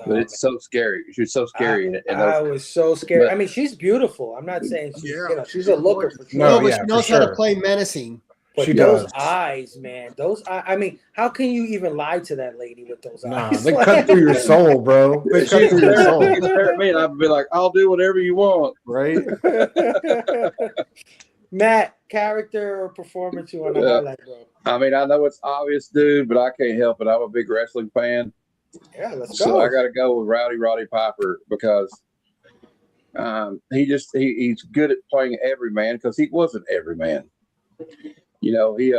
but it's so scary. She was so scary in it. And I was so scared. but- I mean, she's beautiful. I'm not saying she's Yeah. she's a looker for sure. No, but yeah, she for knows how to sure. play menacing. But She those does. eyes, man, I mean, how can you even lie to that lady with those Nah, eyes? they cut through your soul, bro. They cut through your soul, you stare at me, and I'd be like, "I'll do whatever you want." right? Matt, character or performance you want to highlight, bro? I mean, I know it's obvious, dude, but I can't help it. I'm a big wrestling fan, Yeah, let's so go. I got to go with Roddy Piper because he's good at playing every man because he wasn't every man. You know, he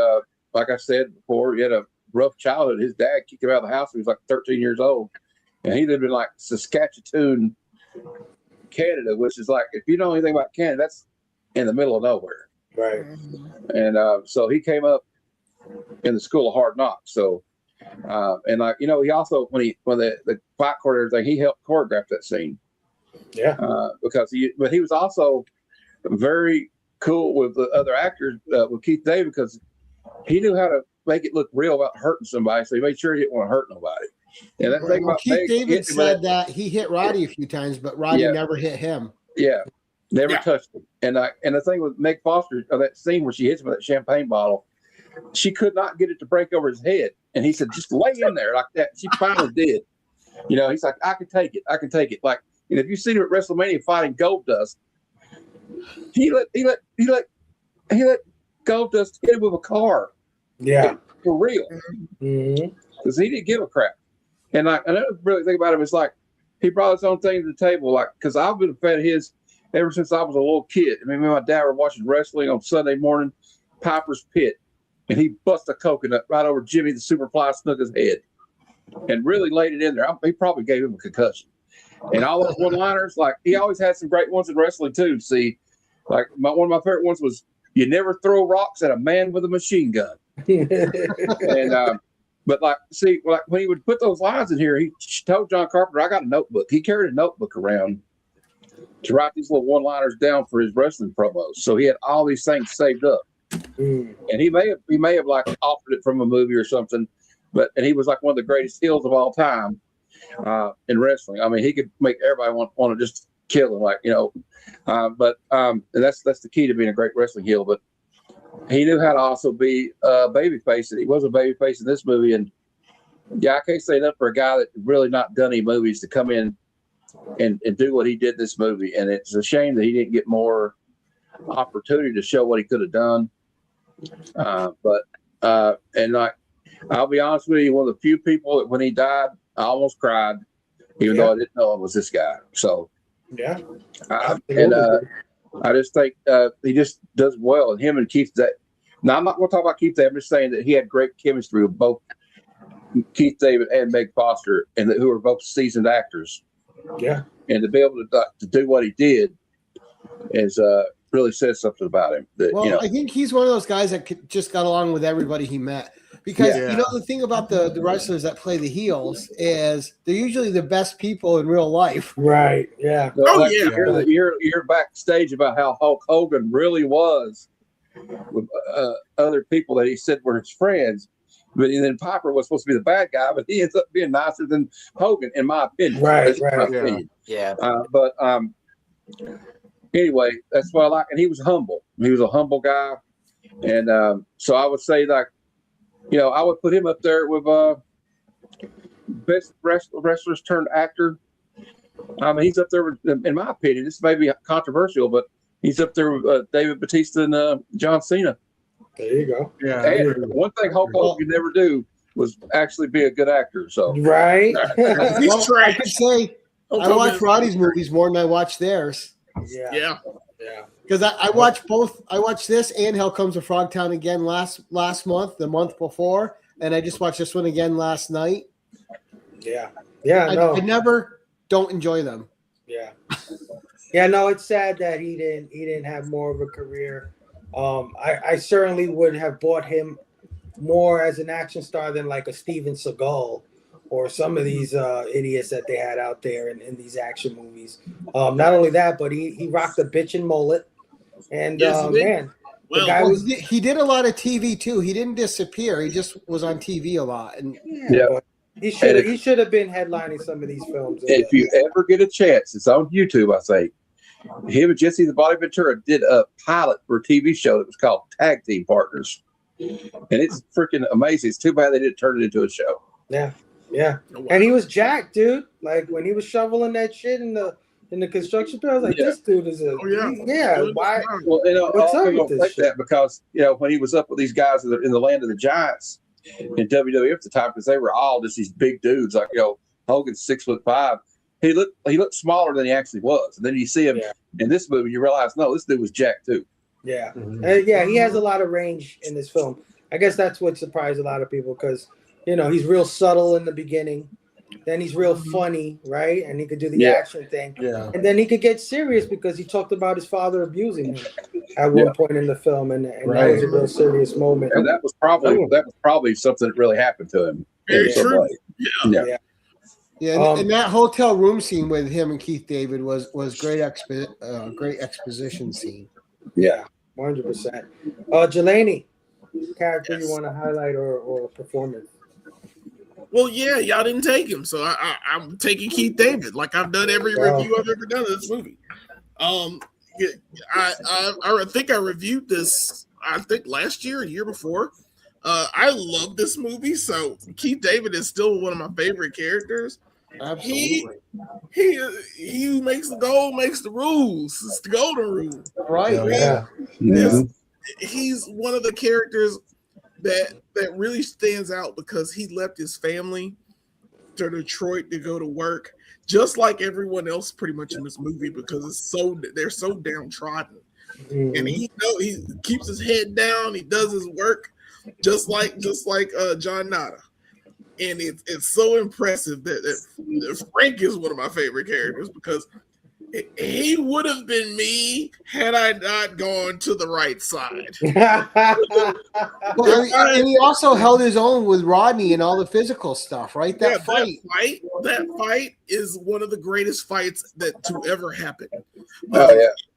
like I said before, he had a rough childhood. His dad kicked him out of the house when he was like 13 years old, and he lived in like Saskatchewan, Canada, which is like, if you know anything about Canada, that's in the middle of nowhere. Right. And so he came up in the School of Hard Knocks. So, and like, you know, he also, when the fight court and everything, he helped choreograph that scene. Yeah. But he was also very cool with the other actors, with Keith David, because he knew how to make it look real about hurting somebody. So he made sure he didn't want to hurt nobody. And that thing Well, about Keith Meg David hit him with said that he hit Roddy a few times, but Roddy Yeah. never hit him. Yeah, never Yeah. touched him. And the thing with Meg Foster, that scene where she hits him with that champagne bottle, she could not get it to break over his head. And he said, just lay in there like that. She finally did. You know, he's like, I can take it. I can take it. Like, and if you see him at WrestleMania fighting Goldust, he let Goldust hit him with a car. Yeah. For real. Mm-hmm. Because he didn't give a crap. And like, another really thing about him is like, he brought his own thing to the table. Like, because I've been a fan of his ever since I was a little kid. I mean, me and my dad were watching wrestling on Sunday morning, Piper's Pit, and he busted a coconut right over Jimmy the Superfly Snuka's head and really laid it in there. He probably gave him a concussion. And all those one-liners, like, he always had some great ones in wrestling too. See, like one of my favorite ones was, "You never throw rocks at a man with a machine gun." And but like, see, like when he would put those lines in here, he told John Carpenter, "I got a notebook." He carried a notebook around to write these little one-liners down for his wrestling promos. So he had all these things saved up. And he may have like offered it from a movie or something, and he was like one of the greatest heels of all time in wrestling. I mean, he could make everybody want to just kill him, like, you know. And that's the key to being a great wrestling heel. But he knew how to also be a babyface, and he was a babyface in this movie. And yeah, I can't say enough for a guy that really not done any movies to come in and do what he did in this movie. And it's a shame that he didn't get more opportunity to show what he could have done. And like, I'll be honest with you, one of the few people that when he died, I almost cried, even though I didn't know it was this guy. So Yeah. I just think he just does well. And him and Keith, now I'm not going to talk about Keith David. I'm just saying that he had great chemistry with both Keith David and Meg Foster, and who are both seasoned actors. Yeah. And to be able to do what he did is really says something about him. That, Well, you know, I think he's one of those guys that just got along with everybody he met. Because, Yeah. you know, the thing about the wrestlers that play the heels is they're usually the best people in real life. Right. Yeah. Oh, like, yeah. you hear backstage about how Hulk Hogan really was with other people that he said were his friends. But then Piper was supposed to be the bad guy, but he ends up being nicer than Hogan, in my opinion. Right, That's my right. opinion. Yeah. But anyway, that's what I like. And he was humble. He was a humble guy. And so I would say, like, you know, I would put him up there with best wrestlers turned actor. I mean, he's up there with, in my opinion, this may be controversial, but he's up there with David Batista and John Cena. There you go. Yeah. And one thing Hulk Hogan could never do was actually be a good actor. So Right. He's Well, I trash. could say I watch Roddy's movies more than I watch theirs. Yeah. Yeah. Yeah. Because I watched both. I watched this and Hell Comes to Frogtown again last month, the month before, and I just watched this one again last night. Yeah. Yeah. I never don't enjoy them. Yeah. Yeah, no, it's sad that he didn't have more of a career. I certainly would have bought him more as an action star than like a Steven Seagal or some of these idiots that they had out there in these action movies. Not only that, but he rocked a bitchin' mullet. And Yes, he did. man, Well, the guy Well, was he did a lot of TV too. He didn't disappear. He just was on TV a lot. And Yeah. but he should have been headlining some of these films. if you ever get a chance, it's on YouTube, I say. Him and Jesse the Body Ventura did a pilot for a TV show that was called Tag Team Partners. And it's freaking amazing. It's too bad they didn't turn it into a show. Yeah, yeah. Oh, wow. And he was jacked, dude. Like when he was shoveling that shit in the construction pit, I was like, Yeah. this dude is a Oh, yeah. yeah. Why? Well, you know, What's up I'm with gonna this take shit? that because, you know, when he was up with these guys in the land of the giants in WWF at the time, because they were all just these big dudes, like, you know, Hogan's 6'5". He looked smaller than he actually was. And then you see him in this movie, you realize, no, this dude was jacked too. Yeah, Mhm. yeah. He has a lot of range in this film. I guess that's what surprised a lot of people because you know he's real subtle in the beginning, then he's real funny, right? And he could do the Yeah. action thing, Yeah. and then he could get serious because he talked about his father abusing him at one point in the film, and that was a real serious moment. And that was probably something that really happened to him. Very in some true. way. Yeah. yeah, and that hotel room scene with him and Keith David was great great exposition scene. Yeah. 100%. Jelani, character Yes. you want to highlight or performance? Well, yeah, y'all didn't take him, so I'm taking Keith David, like I've done every Wow. review I've ever done of this movie. I think I reviewed this. I think last year, a year before. I love this movie, so Keith David is still one of my favorite characters. Absolutely. He who makes the goal makes the rules. It's the golden rule. Right. Yeah. Mhm. He's one of the characters that really stands out because he left his family to Detroit to go to work, just like everyone else pretty much in this movie, because they're so downtrodden. And he keeps his head down, he does his work just like John Nada. And it's so impressive that Frank is one of my favorite characters because he would have been me had I not gone to the right side. Well, and he also held his own with Rodney and all the physical stuff, right? That fight is one of the greatest fights to ever happen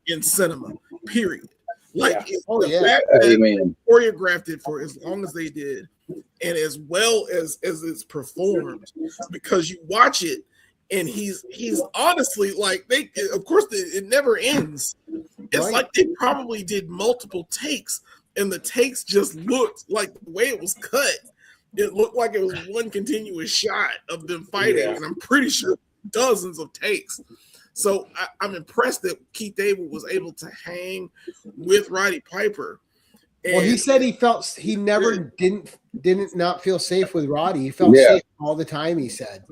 in cinema, period. Like the fact that they choreographed it for as long as they did and as well as it's performed, because you watch it and he's honestly like it never ends. It's like they probably did multiple takes and the takes just looked like the way it was cut. It looked like it was one continuous shot of them fighting, and I'm pretty sure dozens of takes. So I'm impressed that Keith David was able to hang with Roddy Piper. Well, he said he never didn't not feel safe with Roddy. He felt safe all the time. He said,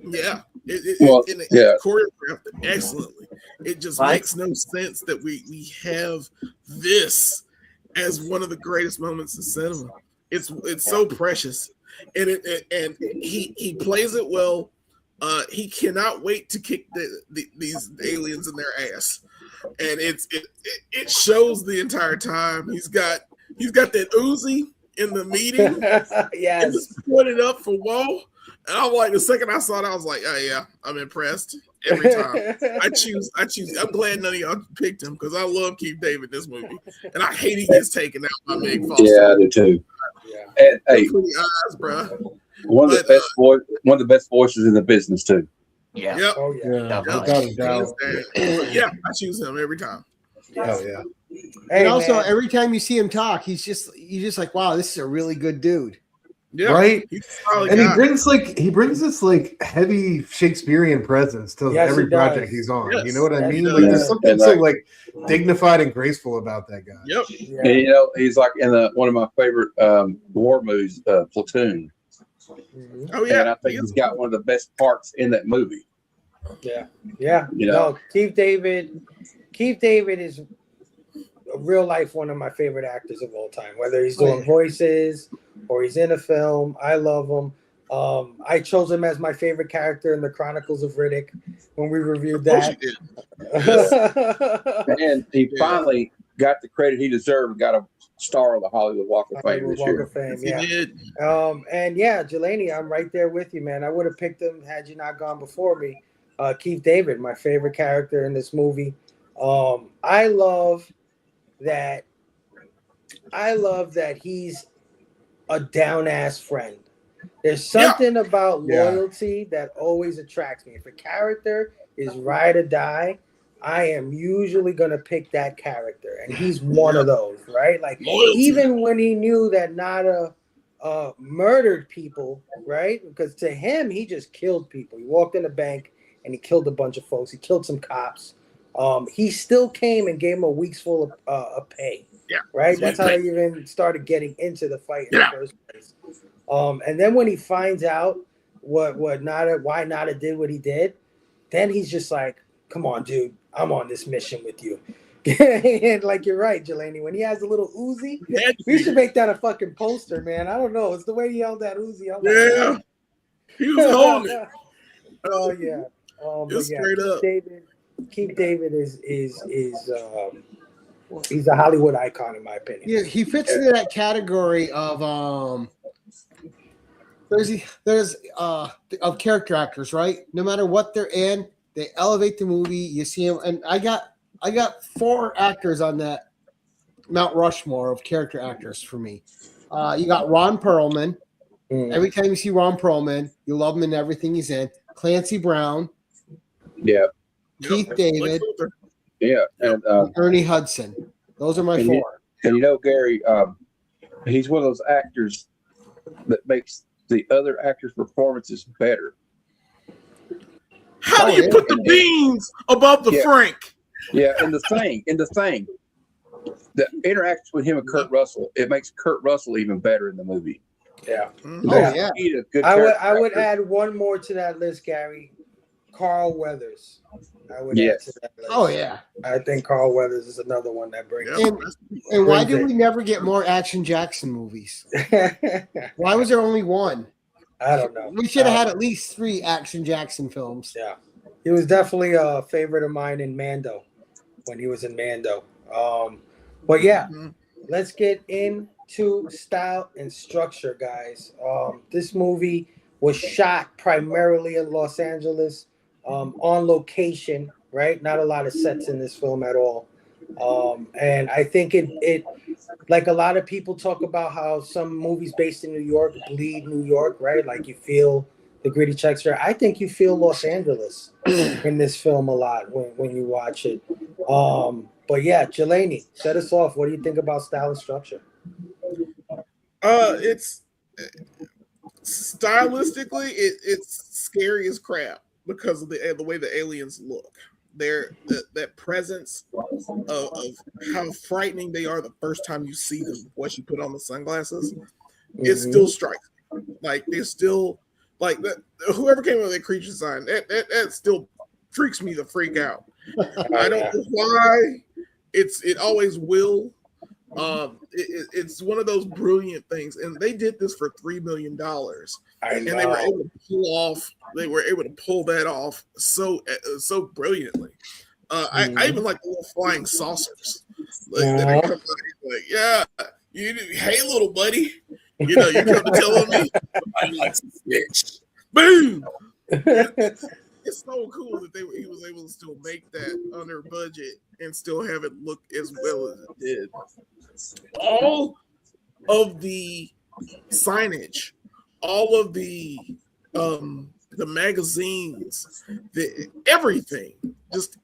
"Yeah, it choreographed it excellently. It just makes no sense that we have this as one of the greatest moments in cinema. It's so precious, and he plays it well. He cannot wait to kick these aliens in their ass, and it shows the entire time. He's got that Uzi in the meeting, yes, pointed up for whoa. And I'm like, the second I saw it, I was like, oh yeah, I'm impressed every time. I choose. I'm glad none of y'all picked him because I love Keith David in this movie, and I hate he gets taken out by Meg Foster. Yeah, I do too. And hey, Pretty eyes, bro. one of the best voices in the business too. Yeah. Yep. Oh yeah. Yeah, Definitely. without a doubt. Yeah, I choose him every time. Oh yeah. Hey, And also, man. every time you see him talk, you're just like, wow, this is a really good dude. Yeah, Right? he's a solid And guy. he brings this like heavy Shakespearean presence to Yes, every he does. project he's on. Yes. You know what I Yes, mean? he Like does. there's something And, so like dignified and graceful about that guy. Yep. Yeah. And he's like in one of my favorite war movies, Platoon. Mhm. Oh yeah. And I think he's got one of the best parts in that movie. Yeah. Yeah. You know? No, Keith David is a real life one of my favorite actors of all time. Whether he's doing voices or he's in a film, I love him. I chose him as my favorite character in the Chronicles of Riddick when we reviewed Of course that. you did. And he finally got the credit he deserved and got a star on the Hollywood Walk of Fame Hollywood this Walk year. of Fame, Yes, he yeah. did. And yeah, Jelani, I'm right there with you, man. I would have picked him had you not gone before me. Keith David, my favorite character in this movie. I love that he's a down ass friend. There's something about loyalty that always attracts me. If a character is ride or die, I am usually gonna pick that character, and he's one of those, right? Like Loyalty. even when he knew that Nada murdered people, right? Because to him, he just killed people. He walked in a bank and he killed a bunch of folks. He killed some cops. He still came and gave him a week's full of pay. Yeah, right. That's how they even started getting into the fight in the first place. And then when he finds out why Nada did what he did, then he's just like, "Come on, dude, I'm on this mission with you." And like you're right, Jelani. When he has a little Uzi, we should make that a fucking poster, man. I don't know. It's the way he held that Uzi. Yeah, he was holding it. Oh yeah. It's straight up. Keith David is he's a Hollywood icon in my opinion. Yeah, he fits into that category of there's of character actors, right? No matter what they're in, they elevate the movie. You see them, and I got 4 actors on that Mount Rushmore of character actors for me. You got Ron Perlman. Every time you see Ron Perlman, you love him in everything he's in. Clancy Brown. Yeah. Keith David. Yeah. And Ernie Hudson. Those are my 4. And you know, Gary, he's one of those actors that makes the other actors' performances better. How do you put the beans above the Frank? Yeah, and the thing, the interaction with him and Kurt Russell, it makes Kurt Russell even better in the movie. Yeah. I would add one more to that list, Gary. Carl Weathers. I would add to that list. Oh yeah. I think Carl Weathers is another one that brings. And why did we never get more Action Jackson movies? Why was there only one? I don't know. We should have had at least 3 Action Jackson films. Yeah. He was definitely a favorite of mine in Mando when he was in Mando. But yeah, let's get into style and structure, guys. This movie was shot primarily in Los Angeles, on location, right? Not a lot of sets in this film at all. And I think it like a lot of people talk about how some movies based in New York bleed New York, right? Like you feel the gritty texture. I think you feel Los Angeles in this film a lot when you watch it. But yeah, Jelani, set us off. What do you think about style and structure? It's stylistically, it's scary as crap because of the way the aliens look. That presence of how frightening they are the first time you see them once you put on the sunglasses, it still strikes me. Like they still like that. Whoever came up with that creature design, that still freaks me the freak out. I don't know why. It always will. It's one of those brilliant things, and they did this for $3 million, and they were able to pull that off so brilliantly. I even like the little flying saucers that are coming out, hey little buddy, you're coming telling me I like to snitch. Boom. It's so cool that he was able to still make that under budget and still have it look as well as it did. All of the signage, all of the magazines, everything, just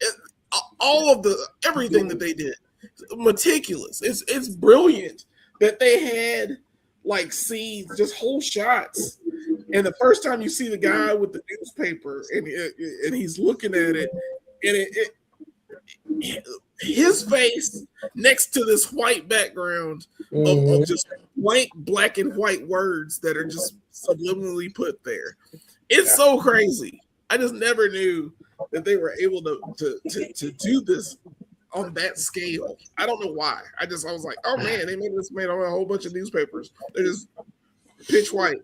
all of the everything that they did, meticulous. It's brilliant that they had like scenes, just whole shots. And the first time you see the guy with the newspaper and he's looking at it, and his face next to this white background of just blank black and white words that are just subliminally put there. It's so crazy. I just never knew that they were able to do this on that scale. I don't know why. I was like, oh man, they made on a whole bunch of newspapers. They're just pitch white,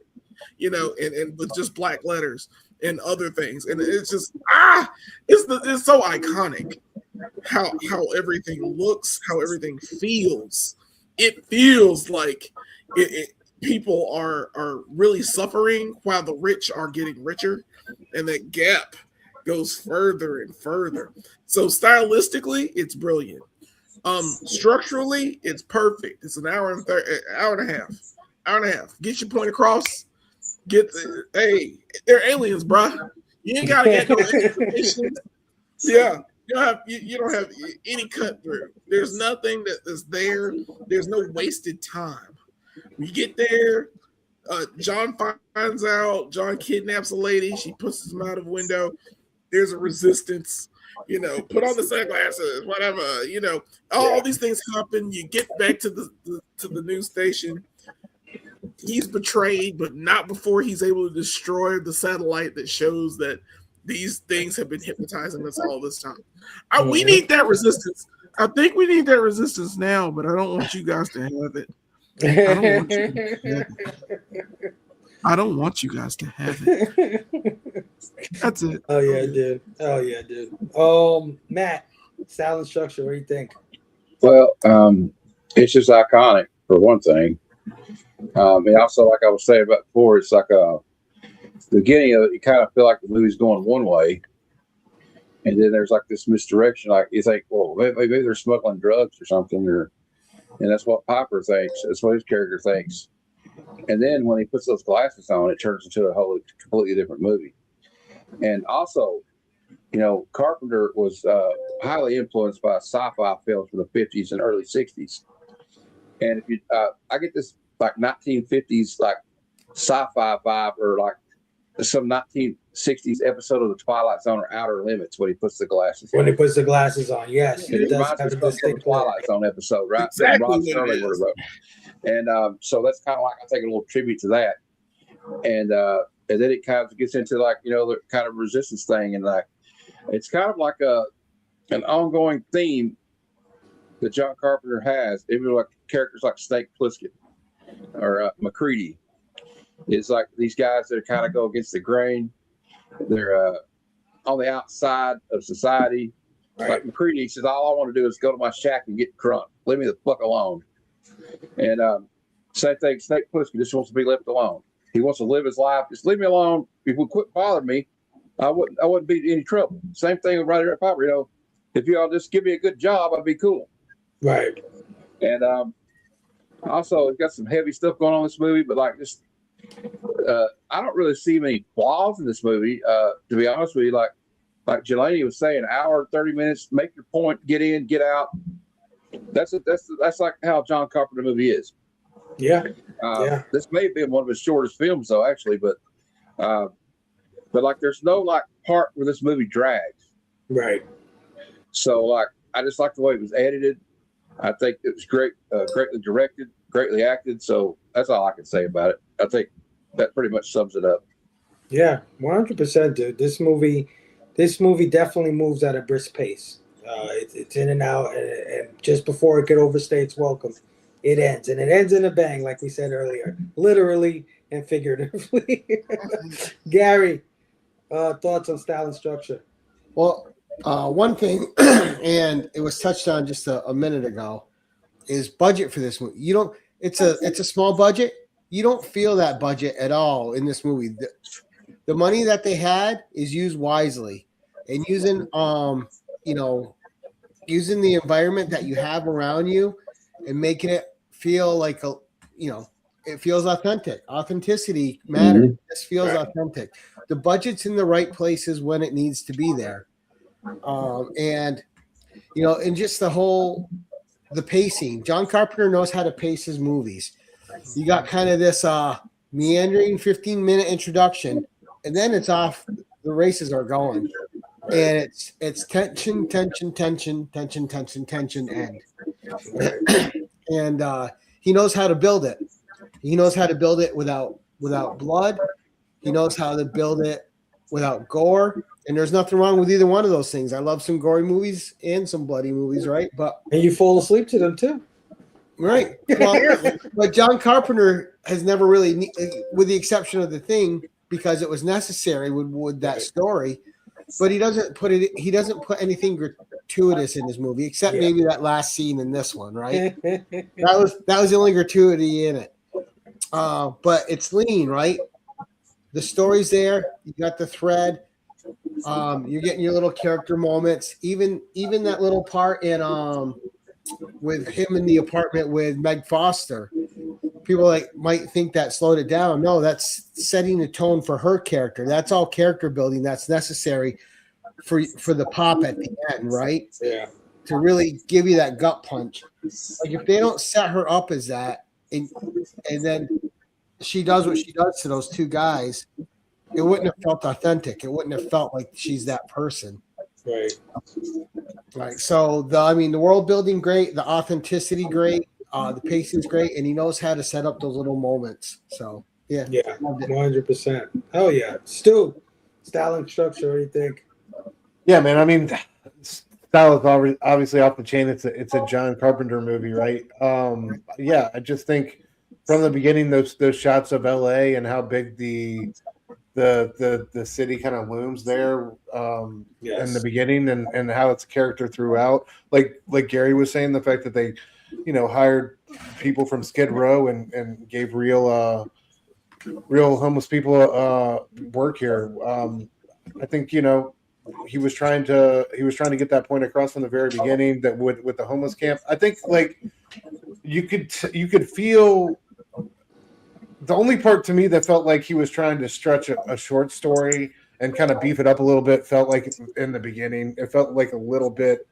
and with just black letters and other things. And it's just it's so iconic how everything looks, how everything feels. It feels like people are really suffering while the rich are getting richer, and that gap goes further and further. So stylistically, it's brilliant. Structurally, it's perfect. It's an hour and a half. Get your point across. Hey, they're aliens, bruh. You ain't gotta get no explanation. Yeah. You don't have any cut through. There's nothing that is there. There's no wasted time. We get there. John finds out. John kidnaps a lady. She pushes him out of a window. There's a resistance. Put on the sunglasses. Whatever. All these things happen. You get back to the news station. He's betrayed, but not before he's able to destroy the satellite that shows that these things have been hypnotizing us all this time. We need that resistance. I think we need that resistance now, but I don't want you guys to have it. I don't want you guys to have it. That's it. Oh yeah, dude. Matt, style and structure. What do you think? Well, it's just iconic for one thing. And also, like I was saying about before, it's like the beginning of it, you kind of feel like the movie's going one way, and then there's like this misdirection. Like you think, well, maybe they're smuggling drugs or something, and that's what Piper thinks. That's what his character thinks. And then when he puts those glasses on, it turns into a whole completely different movie. And also, Carpenter was highly influenced by sci-fi films from the 50s and early 60s. And if you, I get this like 1950s like sci-fi vibe, or like some 1960s episode of The Twilight Zone or Outer Limits when he puts the glasses on. When he puts the glasses on, yes. It reminds me of the Twilight Zone episode, right? Exactly. And so that's kind of like I take a little tribute to that. And then it kind of gets into like, the kind of resistance thing. And like, it's kind of like an ongoing theme that John Carpenter has, even like characters like Snake Plissken or McCready. It's like these guys that kind of go against the grain. They're on the outside of society. Right. Like McCready says, all I want to do is go to my shack and get crunk. Leave me the fuck alone. And same thing, Snake Plissken just wants to be left alone. He wants to live his life. Just leave me alone. If you quit bothering me, I wouldn't be in any trouble. Same thing with Ryder at Piper. If y'all just give me a good job, I'd be cool. Right. And also, it's got some heavy stuff going on in this movie, but like just, I don't really see many flaws in this movie. To be honest with you, like Jelani was saying, an hour and 30 minutes, make your point, get in, get out. That's like how a John Carpenter movie is. Yeah. This may have been one of his shortest films, though, actually, but like there's no like part where this movie drags. Right. So like I just like the way it was edited. I think it was great, greatly directed, greatly acted. So that's all I can say about it. I think that pretty much sums it up. Yeah, 100%, dude. This movie definitely moves at a brisk pace. It's in and out, and just before it could overstay its welcome, it ends, and it ends in a bang, like we said earlier, literally and figuratively. Gary, thoughts on style and structure? Well, one thing, and it was touched on just a minute ago, is budget for this movie. It's a small budget. You don't feel that budget at all in this movie. The money that they had is used wisely, and using using the environment that you have around you and making it feel like it feels authentic. Authenticity matters. Mhm. This feels authentic. The budget's in the right places when it needs to be there. And and just the pacing. John Carpenter knows how to pace his movies. You got kind of this meandering 15-minute introduction, and then it's off. The races are going, and it's tension, tension, tension, tension, tension, tension, end. And he knows how to build it. He knows how to build it without blood. He knows how to build it without gore. And there's nothing wrong with either one of those things. I love some gory movies and some bloody movies, right? And you fall asleep to them too. Right. Well, but John Carpenter has never really, with the exception of The Thing, because it was necessary with that story. But he doesn't put anything gratuitous in his movie, except maybe that last scene in this one, right? that was the only gratuity in it. But it's lean, right? The story's there. You got the thread. You're getting your little character moments. Even that little part in with him in the apartment with Meg Foster. People might think that slowed it down. No, that's setting the tone for her character. That's all character building that's necessary for the pop at the end, right? Yeah. To really give you that gut punch. Like if they don't set her up as that, and then she does what she does to those two guys, it wouldn't have felt authentic. It wouldn't have felt like she's that person. Right. Right. So the world building great, the authenticity great, the pacing's great, and he knows how to set up those little moments. So yeah, 100%. Oh yeah, Stu, style and structure. What do you think? Yeah, man. I mean, style is obviously off the chain. It's a John Carpenter movie, right? Yeah, I just think from the beginning, those shots of LA and how big the city kind of looms there in the beginning, and how it's a character throughout. Like Gary was saying, the fact that they hired people from Skid Row and gave real homeless people work here. I think he was trying to get that point across from the very beginning, that with the homeless camp. I think you could feel. The only part to me that felt like he was trying to stretch a short story and kind of beef it up a little bit felt like in the beginning. It felt like a little bit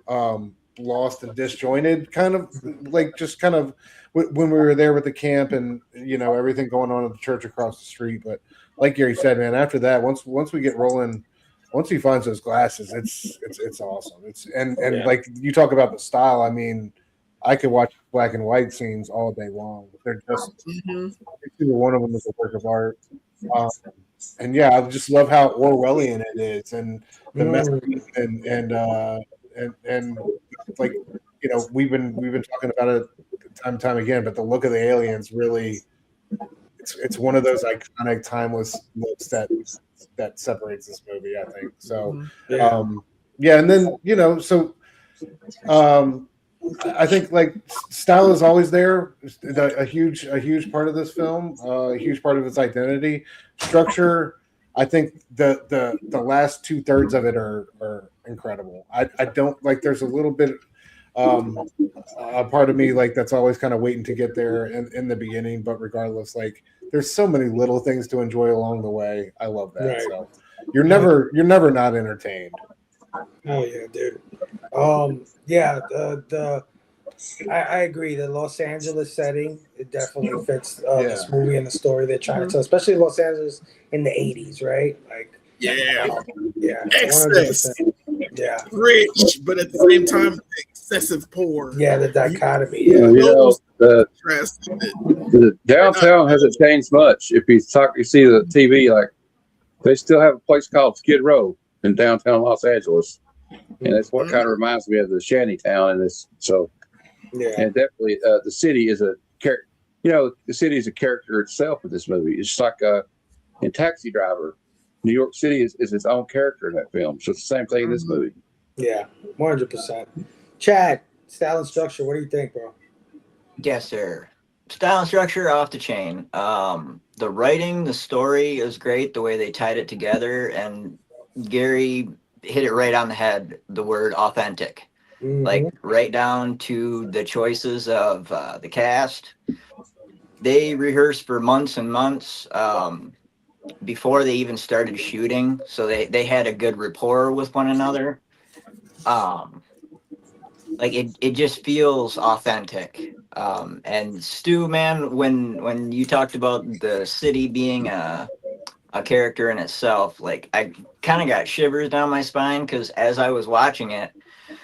lost and disjointed, kind of when we were there with the camp and everything going on at the church across the street. But like Gary said, man, after that, once we get rolling, once he finds those glasses, it's awesome. Like you talk about the style. I mean, I could watch black and white scenes all day long. They're just every single one of them is a work of art. And yeah, I just love how Orwellian it is, and the message, and like we've been talking about it time and time again. But the look of the aliens really, it's one of those iconic, timeless looks that separates this movie, I think. So and then so. I think style is always there. A huge part of this film, a huge part of its identity. Structure, I think the last 2/3 of it are incredible. I don't there's a little bit a part of me that's always kind of waiting to get there in the beginning, but regardless, there's so many little things to enjoy along the way. I love that. Right. So you're never not entertained. Oh yeah, dude. I agree. The Los Angeles setting, it definitely fits this movie and the story they're trying to tell, especially Los Angeles in the 80s, right? Excess. 100%. Yeah, Rich, but at the same time, excessive poor. Yeah, the dichotomy. The downtown hasn't changed much. If you see the TV, they still have a place called Skid Row in downtown Los Angeles, and that's what kind of reminds me of the shanty town in this. So, and definitely the city is a character. The city is a character itself in this movie. It's like in Taxi Driver, New York City is its own character in that film. So it's the same thing in this movie. Yeah, 100%. Chad, style and structure. What do you think, bro? Yes, sir. Style and structure off the chain. The writing, the story is great. The way they tied it together, and Gary hit it right on the head. The word authentic, right down to the choices of the cast. they rehearsed for months and months before they even started shooting, so they had a good rapport with one another. Um, like it just feels authentic. And Stu, man, when you talked about the city being a character in itself, like I kind of got shivers down my spine because as I was watching it,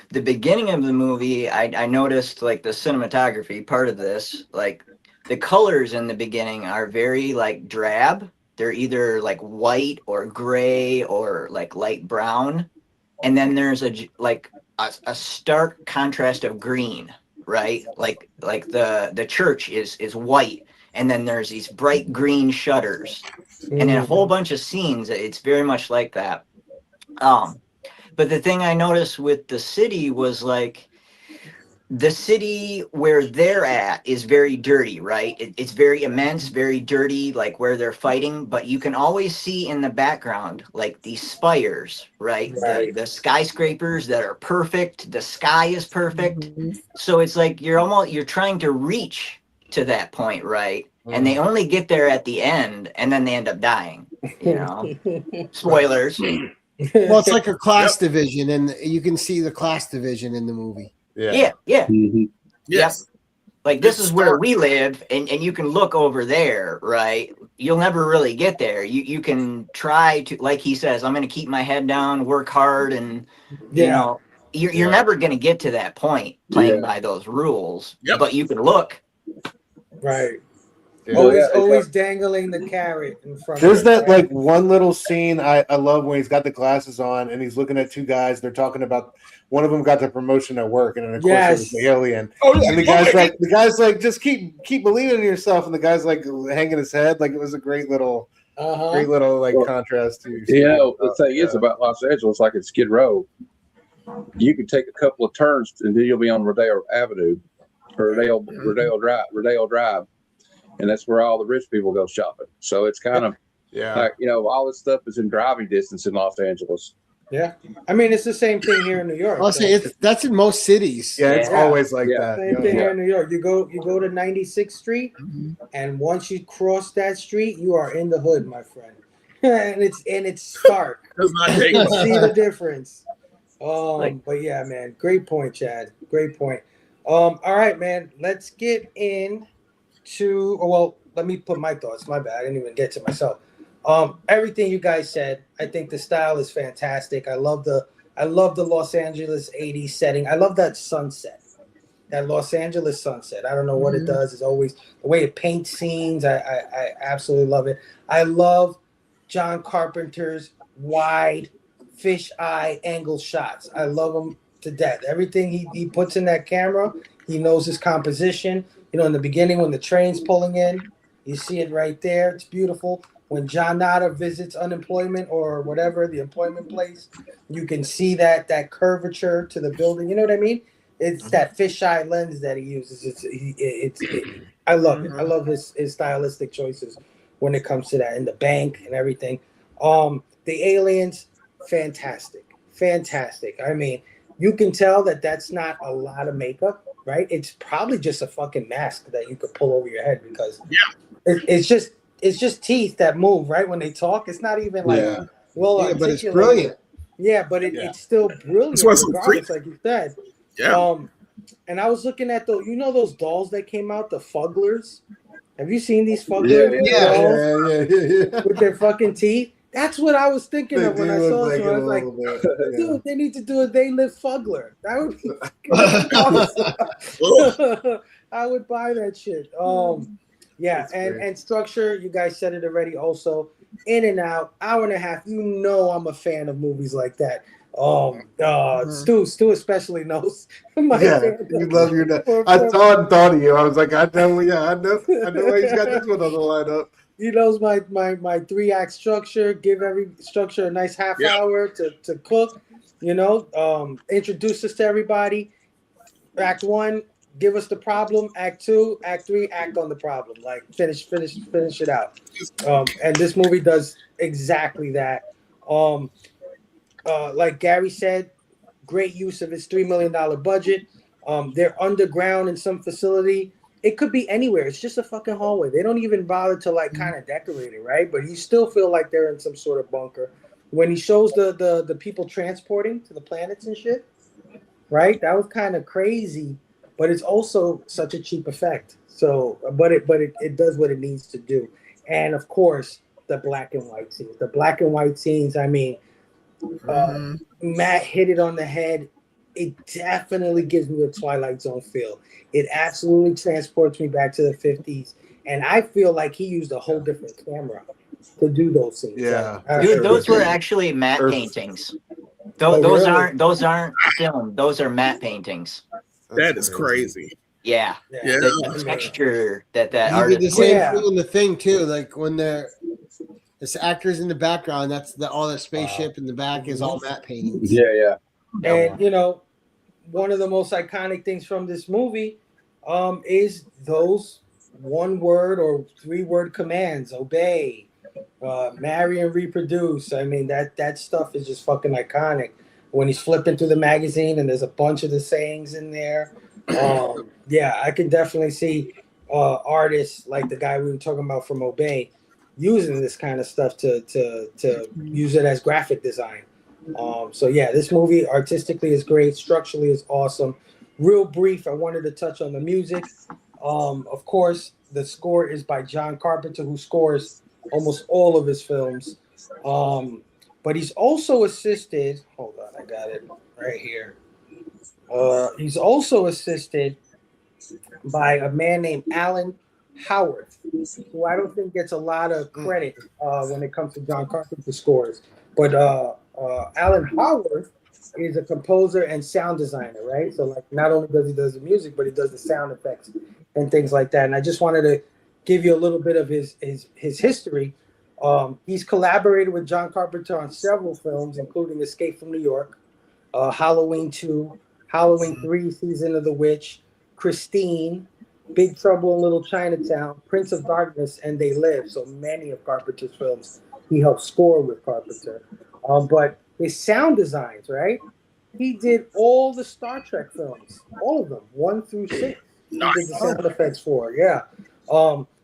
the beginning of the movie, I noticed like the cinematography part of this, like the colors in the beginning are very like drab. They're either like white or gray or like light brown, and then there's a stark contrast of green, right? Like the church is white, and then there's these bright green shutters, and in a whole bunch of scenes, it's very much like that. Um, but the thing I noticed with the city was like the city where they're at is very dirty, right? It's very immense, very dirty, like where they're fighting. But you can always see in the background, like these spires, right? The skyscrapers that are perfect. The sky is perfect. So it's like you're trying to reach to that point, right? And they only get there at the end, and then they end up dying. You know, spoilers. Well, it's like a class division, and you can see the class division in the movie. Yeah. Mhm. Yes. Yep. Like this is where we live, and you can look over there, right? You'll never really get there. You can try to, like he says, I'm going to keep my head down, work hard, and you know, you're never going to get to that point playing by those rules. Yep. But you can look. Right. Yeah. Always dangling the carrot in front There's of that like one little scene I love when he's got the glasses on and he's looking at two guys. They're talking about one of them got the promotion at work, and then of course it was the alien. Oh, yeah. And the guy's like, just keep believing in yourself. And the guy's like hanging his head. Like it was a great little like contrast to. You know, the thing is about Los Angeles, like at Skid Row, you can take a couple of turns and then you'll be on Rodeo Avenue or Rodeo Drive, and that's where all the rich people go shopping. So it's kind of like, you know, all this stuff is in driving distance in Los Angeles. Yeah, I mean it's the same thing here in New York. I'll say that's in most cities. Yeah, it's always like that. Same thing here in New York. You go to 96th Street, and once you cross that street, you are in the hood, my friend. and it's stark. Does not You take can see the difference. But yeah, man, great point, Chad. Great point. All right, man, let's get into. Well, let me put my thoughts. My bad, I didn't even get to myself. Everything you guys said, I think the style is fantastic. I love the Los Angeles 80s setting. I love that sunset, that Los Angeles sunset. I don't know what it does. It's always the way it paints scenes. I absolutely love it. I love John Carpenter's wide fisheye angle shots. I love them to death. Everything he puts in that camera, he knows his composition. You know, in the beginning when the train's pulling in, you see it right there. It's beautiful. When John Nada visits unemployment or whatever, the employment place, you can see that curvature to the building. You know what I mean? It's that fisheye lens that he uses. I love it. I love his stylistic choices when it comes to that, in the bank and everything. The aliens, fantastic. I mean, you can tell that that's not a lot of makeup, right? It's probably just a fucking mask that you could pull over your head because it's just teeth that move, right? When they talk, it's not even like but it's brilliant. Yeah, but it's still brilliant regardless, like you said. Yeah. And I was looking at those dolls that came out, the Fugglers. Have you seen these Fugglers dolls with their fucking teeth? That's what I was thinking of when I saw it. I was like, dude, they need to do a They Live Fuggler. That would be awesome. I would buy that shit. Yeah, and structure, you guys said it already also. In and out, hour and a half. You know I'm a fan of movies like that. Stu especially knows. You love your dad. I saw and thought of you. I was like, I know why he's got this one on the lineup. He knows my 3-act structure. Give every structure a nice half hour to cook. You know, introduce us to everybody. Act 1, give us the problem. Act 2, Act 3, act on the problem. Like finish it out. And this movie does exactly that. Like Gary said, great use of his $3 million budget. They're underground in some facility. it could be anywhere. It's just a fucking hallway. They don't even bother to like kind of decorate it, right? But you still feel like they're in some sort of bunker. When he shows the people transporting to the planets and shit, right? That was kind of crazy, but it's also such a cheap effect. So, but it does what it needs to do. And of course, the black and white scenes. The black and white scenes. I mean, Matt hit it on the head. It definitely gives me a Twilight Zone feel. It absolutely transports me back to the 50s. And I feel like he used a whole different camera to do those scenes. Yeah. Dude, those were actually matte paintings. Those aren't film. Those are matte paintings. That is crazy. Yeah. Yeah. The texture that You artist. did the same thing in the thing too. Like when there's actors in the background, that's all the spaceship in the back is all matte paintings. Yeah. And one of the most iconic things from this movie is those 1-word or 3-word commands: obey, marry, and reproduce. I mean, that stuff is just fucking iconic. When he's flipping through the magazine and there's a bunch of the sayings in there. Yeah, I can definitely see artists like the guy we were talking about from Obey using this kind of stuff to use it as graphic design. So yeah, this movie artistically is great, structurally is awesome. Real brief, I wanted to touch on the music. Of course, the score is by John Carpenter, who scores almost all of his films. But he's also assisted. Hold on, I got it right here. He's also assisted by a man named Alan Howard, who I don't think gets a lot of credit when it comes to John Carpenter scores. But Alan Howard is a composer and sound designer, right? So like, not only does he do the music, but he does the sound effects and things like that. And I just wanted to give you a little bit of his history. He's collaborated with John Carpenter on several films, including Escape from New York, Halloween 2, Halloween 3, Season of the Witch, Christine, Big Trouble in Little Chinatown, Prince of Darkness, and They Live. So many of Carpenter's films he helped score with Carpenter. But his sound designs, right? He did all the Star Trek films, all of them, 1 through 6. He did the sound effects for, yeah.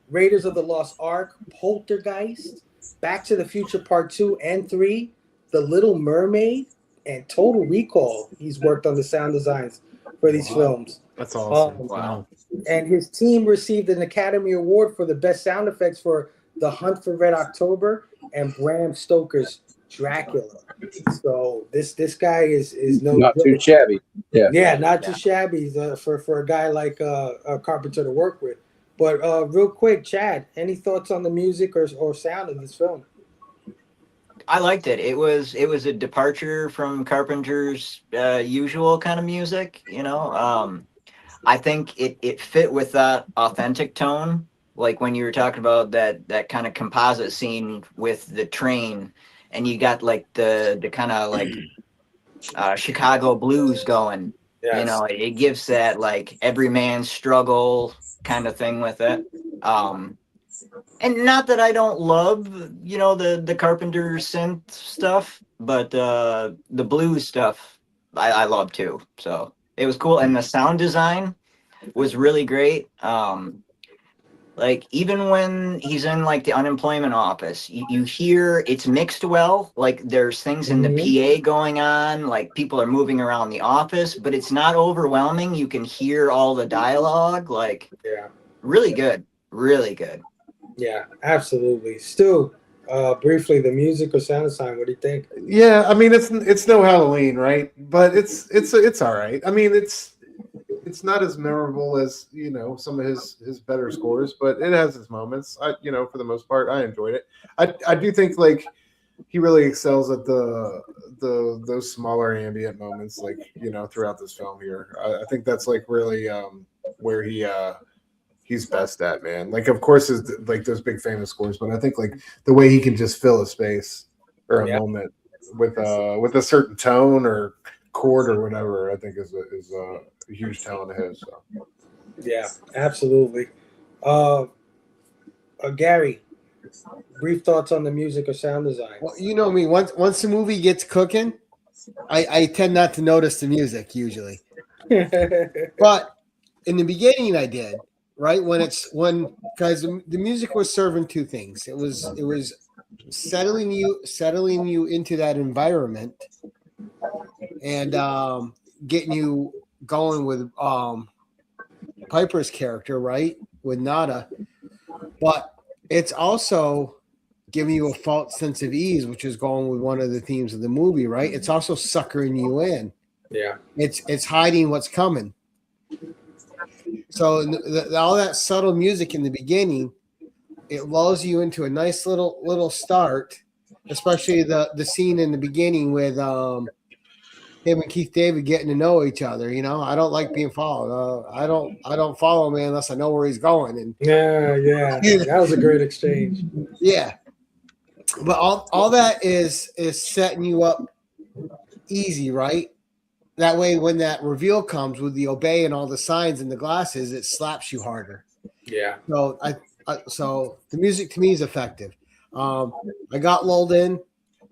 Raiders of the Lost Ark, Poltergeist, Back to the Future Part 2 and 3, The Little Mermaid, and Total Recall. He's worked on the sound designs for these films. That's awesome. Wow. And his team received an Academy Award for the best sound effects for The Hunt for Red October and Bram Stoker's Dracula. So this guy is not too shabby. Yeah, not too shabby for a guy like Carpenter to work with. But real quick, Chad, any thoughts on the music or sound of this film? I liked it. It was a departure from Carpenter's usual kind of music, I think it fit with that authentic tone, like when you were talking about that kind of composite scene with the train, and you got like the kind of like Chicago blues going. Yes. It gives that like every man's struggle kind of thing with it. And not that I don't love, the Carpenter synth stuff, but the blues stuff I love too. So it was cool. And the sound design was really great. Like even when he's in like the unemployment office, you hear it's mixed well. Like there's things in the PA going on, like people are moving around the office, but it's not overwhelming. You can hear all the dialogue. Like, really good. Really good. Yeah, absolutely. Stu, briefly, the music or sound design, what do you think? Yeah, I mean it's no Halloween, right? But it's all right. I mean it's not as memorable as some of his better scores, but it has its moments. For the most part, I enjoyed it. I do think like he really excels at those smaller ambient moments, like throughout this film here. I think that's like really where he's best at, man. Like, of course, is like those big famous scores, but I think like the way he can just fill a space or a moment with a certain tone or chord or whatever, I think is a huge talent of his. So. Yeah, absolutely. Gary, brief thoughts on the music or sound design. Well, you know me. Once the movie gets cooking, I tend not to notice the music usually. But in the beginning, I did. right? Because the music was serving two things. It was settling you into that environment and getting you going with Piper's character, right? With Nada. But it's also giving you a false sense of ease, which is going with one of the themes of the movie, right? It's also suckering you in. Yeah. It's hiding what's coming. So all that subtle music in the beginning, it lulls you into a nice little start, especially the scene in the beginning with him and Keith David getting to know each other. You know, I don't like being followed. I don't follow a man unless I know where he's going. And Yeah, that was a great exchange. yeah, but all that is setting you up easy, right? That way, when that reveal comes with the obey and all the signs and the glasses, it slaps you harder. Yeah. So so the music to me is effective. I got lulled in,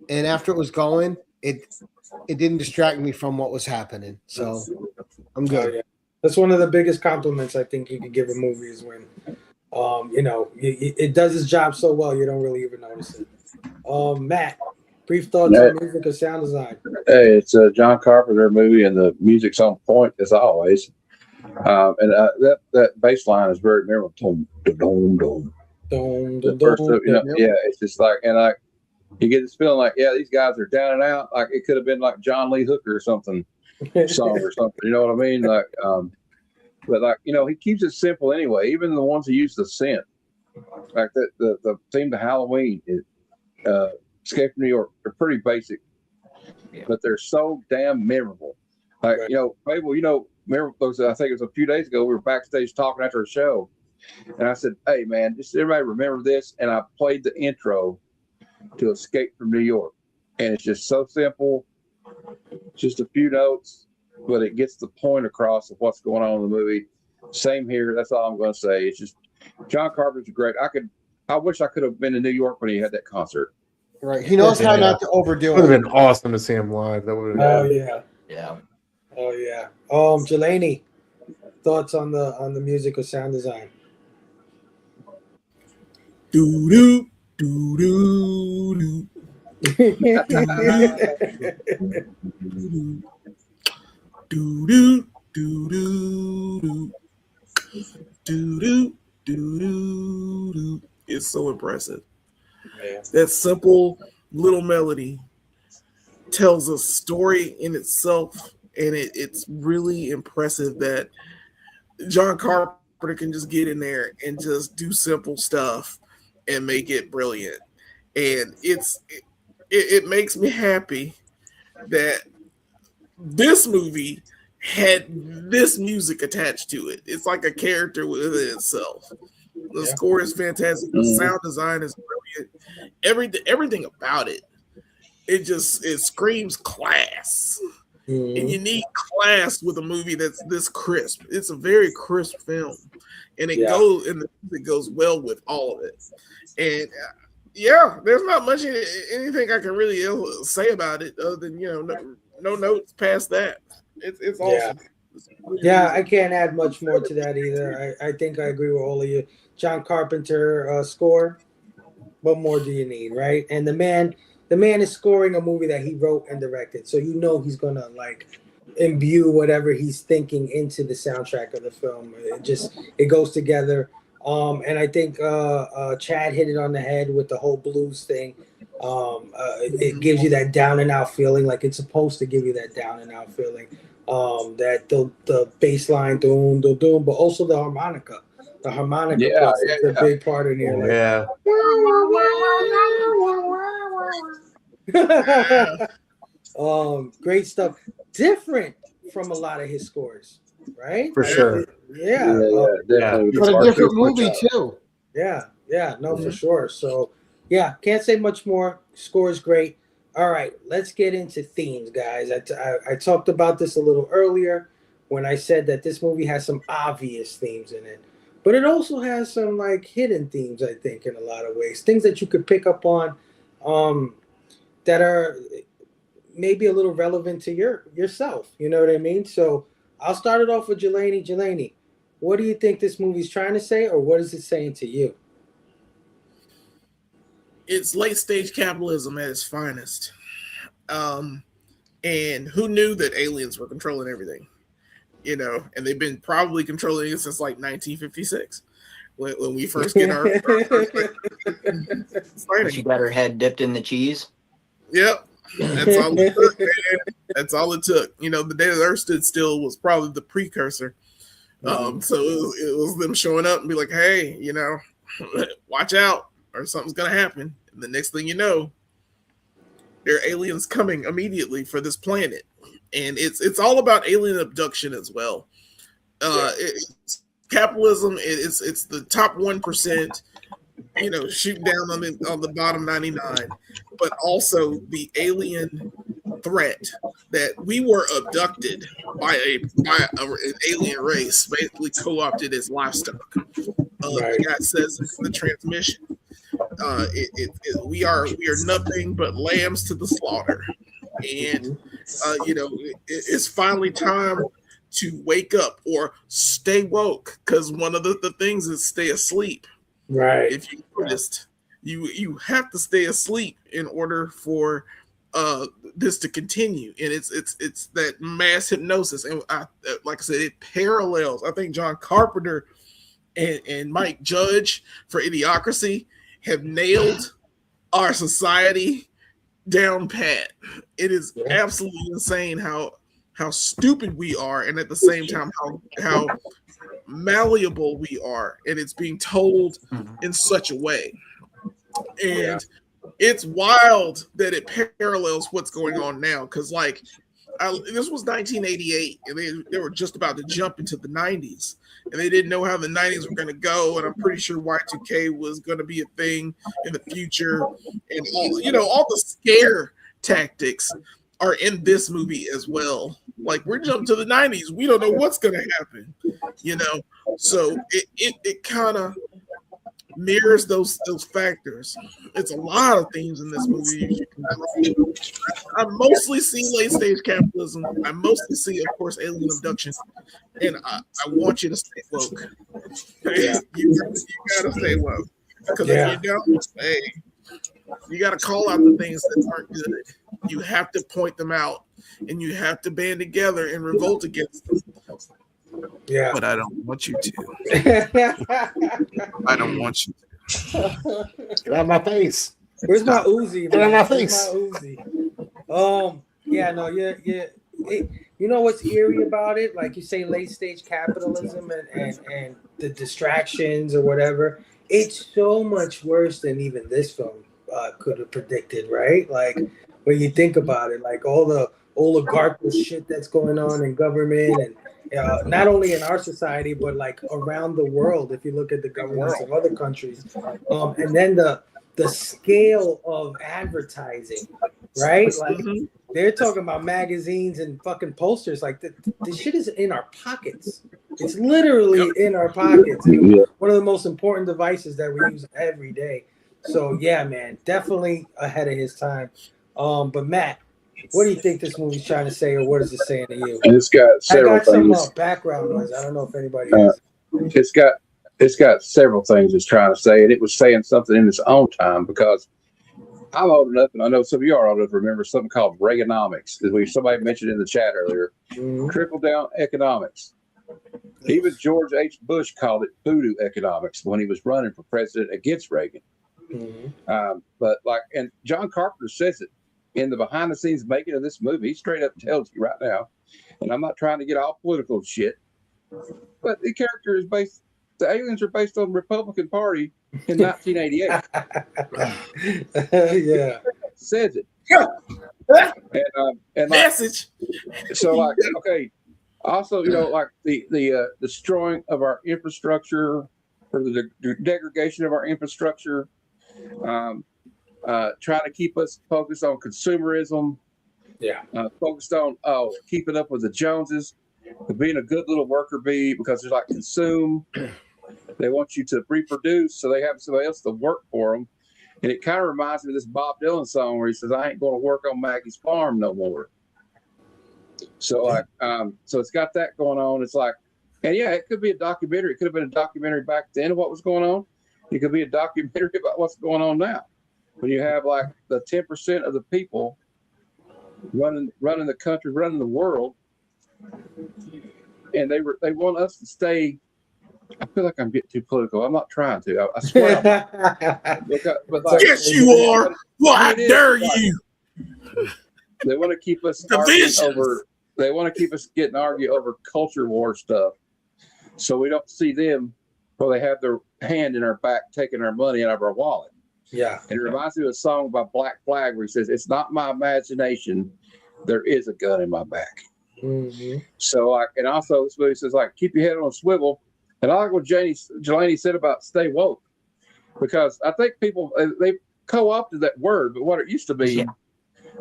and after it was going, it didn't distract me from what was happening. So I'm good. Oh, yeah. That's one of the biggest compliments I think you could give a movie is when, it does its job so well you don't really even notice it. Matt, brief thoughts on music or sound design. Hey, it's a John Carpenter movie, and the music's on point as always. And that bass line is very memorable. Dum, dum, dum. The first, yeah, it's just like, and you get this feeling like, yeah, these guys are down and out. Like it could have been like John Lee Hooker or something song or something. You know what I mean? Like, but like, he keeps it simple anyway. Even the ones who use the synth, like the theme to Halloween, Escape from New York, they're pretty basic, but they're so damn memorable. Like, Phable, remember those? I think it was a few days ago. We were backstage talking after a show, and I said, "Hey, man, just everybody remember this." And I played the intro to Escape from New York, and it's just so simple, just a few notes, but it gets the point across of what's going on in the movie. Same here. That's all I'm going to say. It's just John Carpenter's great. I wish I could have been in New York when he had that concert. Right. He knows how not to overdo it. Would have been awesome to see him live. That would have yeah. Oh yeah. Jelani, thoughts on the music or sound design? Do do do do do do do do do do. It's so impressive. Yeah. That simple little melody tells a story in itself, and it's really impressive that John Carpenter can just get in there and just do simple stuff and make it brilliant. And it makes me happy that this movie had this music attached to it. It's like a character within itself. The score is fantastic. The sound design is brilliant. Everything about it. It screams class. And you need class with a movie that's this crisp. It's a very crisp film, and it goes well with all of it. And there's not much anything I can really say about it other than no notes past that. It's awesome. Yeah, I can't add much more to that either. I think I agree with all of you. John Carpenter score. What more do you need, right? And the man is scoring a movie that he wrote and directed, so he's gonna imbue whatever he's thinking into the soundtrack of the film. It goes together. And I think Chad hit it on the head with the whole blues thing. It gives you that down and out feeling, like it's supposed to give you that down and out feeling. That the bass line, doom, doom, doom, but also the harmonica. The harmonica is a big part in here. Great stuff. Different from a lot of his scores, right? For sure. Definitely. But a different movie too. For sure. So can't say much more. Score is great. All right, let's get into themes, guys. I talked about this a little earlier when I said that this movie has some obvious themes in it, but it also has some hidden themes, I think, in a lot of ways. Things that you could pick up on that are maybe a little relevant to yourself. You know what I mean? So I'll start it off with Jelani. Jelani, what do you think this movie's trying to say, or what is it saying to you? It's late stage capitalism at its finest. And who knew that aliens were controlling everything? And they've been probably controlling it since like 1956 when we first get our She got her head dipped in the cheese. Yep. That's all it took, man. That's all it took. The day the Earth stood still was probably the precursor. So it was them showing up and be like, hey, watch out or something's going to happen. And the next thing you know, there are aliens coming immediately for this planet. And it's all about alien abduction as well. It's capitalism. It's the top 1%, shooting down on the bottom 99, but also the alien threat that we were abducted by an alien race, basically co-opted as livestock. The guy says in the transmission, we are nothing but lambs to the slaughter, and it's finally time to wake up or stay woke, because one of the things is stay asleep. Right. If you noticed, you have to stay asleep in order for this to continue, and it's that mass hypnosis, and like I said, it parallels. I think John Carpenter and Mike Judge for Idiocracy have nailed our society down pat. It is absolutely insane how stupid we are, and at the same time how malleable we are, and it's being told in such a way. And it's wild that it parallels what's going on now, because this was 1988, and they were just about to jump into the 90s, and they didn't know how the 90s were going to go, and I'm pretty sure Y2K was going to be a thing in the future, and all the scare tactics are in this movie as well. Like, we're jumping to the 90s, we don't know what's going to happen, so it kind of mirrors those factors. It's a lot of themes in this movie. I mostly see late stage capitalism. I mostly see, of course, alien abduction, and I want you to stay woke. You gotta stay woke, because if you don't, you gotta call out the things that aren't good. You have to point them out, and you have to band together and revolt against them. Yeah, but I don't want you to. I don't want you to. Get out of my face. Where's my Uzi? Get out of my face. You know what's eerie about it? Like you say, late stage capitalism and the distractions or whatever. It's so much worse than even this film could have predicted, right? Like when you think about it, like all the oligarchical shit that's going on in government, and not only in our society, but like around the world, if you look at the governments of other countries, and then the scale of advertising, right? Like they're talking about magazines and fucking posters. Like the shit is in our pockets. It's literally in our pockets. One of the most important devices that we use every day. So yeah, man, definitely ahead of his time. But Matt, what do you think this movie's trying to say, or what is it saying to you? And it's got several things. Some background noise. I don't know if anybody has. It's got several things it's trying to say, and it was saying something in its own time, because I'm old enough, and I know some of you are old enough to remember something called Reaganomics, that somebody mentioned in the chat earlier. Trickle down economics. Even George H. Bush called it voodoo economics when he was running for president against Reagan. And John Carpenter says it in the behind the scenes making of this movie. He straight up tells you right now, and I'm not trying to get all political shit, but the character is based, the aliens are based on the Republican Party in 1988. Yeah. Says it. And message. So okay. Also, the destroying of our infrastructure, or the degradation of our infrastructure, trying to keep us focused on consumerism, focused on keeping up with the Joneses, being a good little worker bee, because they're like consume. They want you to reproduce, so they have somebody else to work for them. And it kind of reminds me of this Bob Dylan song where he says, "I ain't going to work on Maggie's farm no more." So so it's got that going on. It's like And yeah, it could be a documentary. It could have been a documentary back then of what was going on. It could be a documentary about what's going on now. When you have like the 10% of the people running the country, running the world, and they want us to stay. I feel like I'm getting too political. I'm not trying to. I swear. But like, Yes, you are. Why dare you? They want to keep us arguing over. They want to keep us arguing over culture war stuff, so we don't see them while they have their hand in our back, taking our money out of our wallet. Yeah. And it reminds me of a song by Black Flag where he says, "It's not my imagination. There is a gun in my back." Mm-hmm. So, like, and also this movie says, like, keep your head on a swivel. And I like what Jelani said about stay woke, because I think people they co-opted that word, but what it used to be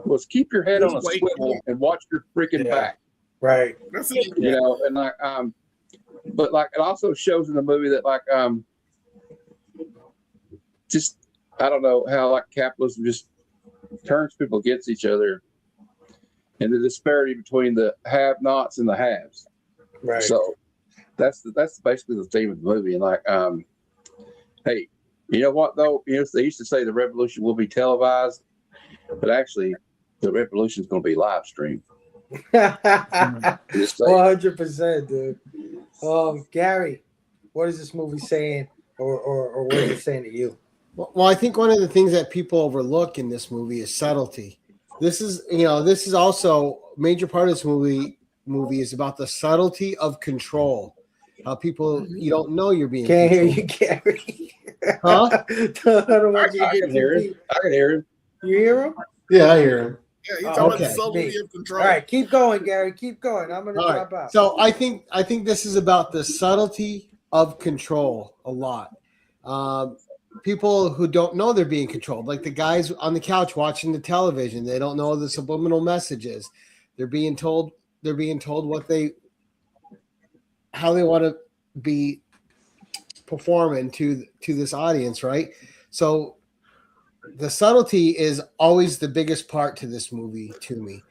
was keep your head on a swivel and watch your freaking back. Right. That's it. You know, and like but like it also shows in the movie that like just I don't know how like capitalism just turns people against each other, and the disparity between the have-nots and the haves. Right. So that's basically the theme of the movie. And like, hey, you know what though? You know, they used to say the revolution will be televised, but actually, the revolution is going to be live streamed. 100%, dude. Gary, what is this movie saying, or what is it saying to you? Well, I think one of the things that people overlook in this movie is subtlety. This is also a major part of this movie is about the subtlety of control. How people, you don't know you're being Can't controlled. hear you, Gary. Huh? I can hear him. I can hear him. You hear him? Yeah, I hear him. Yeah, he's talking about the subtlety of control. All right, keep going, Gary. Keep going. I'm going to drop out. So I think this is about the subtlety of control a lot. People who don't know they're being controlled, like the guys on the couch watching the television, they don't know the subliminal messages. They're being told how they want to be performing to this audience, right? So the subtlety is always the biggest part to this movie to me.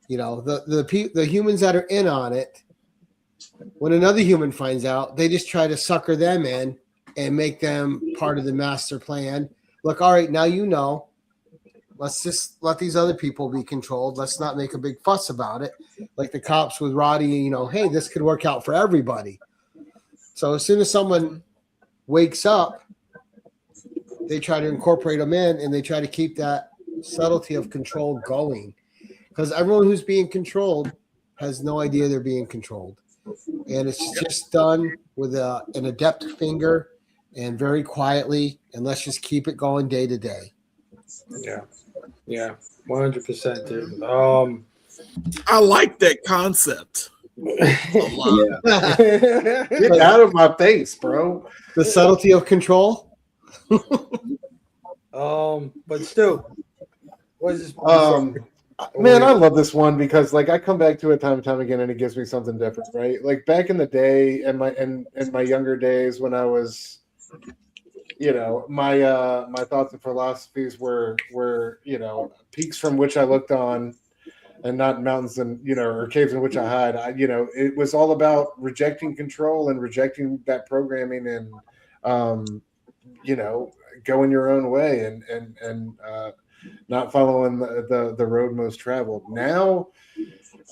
You know, the humans that are in on it, when another human finds out, they just try to sucker them in and make them part of the master plan. Look, all right, now you know. Let's just let these other people be controlled. Let's not make a big fuss about it. Like the cops with Roddy, you know, hey, this could work out for everybody. So as soon as someone wakes up, they try to incorporate them in, and they try to keep that subtlety of control going. Because everyone who's being controlled has no idea they're being controlled. And it's just done with an adept finger and very quietly, and let's just keep it going day to day. Yeah, 100%, dude. I like that concept. A lot. Get out of my face, bro. The subtlety of control. But Stu, what is this? Man, I love this one because like I come back to it time and time again, and it gives me something different, right? Like back in the day, in my younger days when I was, you know, my thoughts and philosophies were you know, peaks from which I looked on, and not mountains and, you know, or caves in which I hide. You know, it was all about rejecting control and rejecting that programming and you know, going your own way and not following the road most traveled. Now,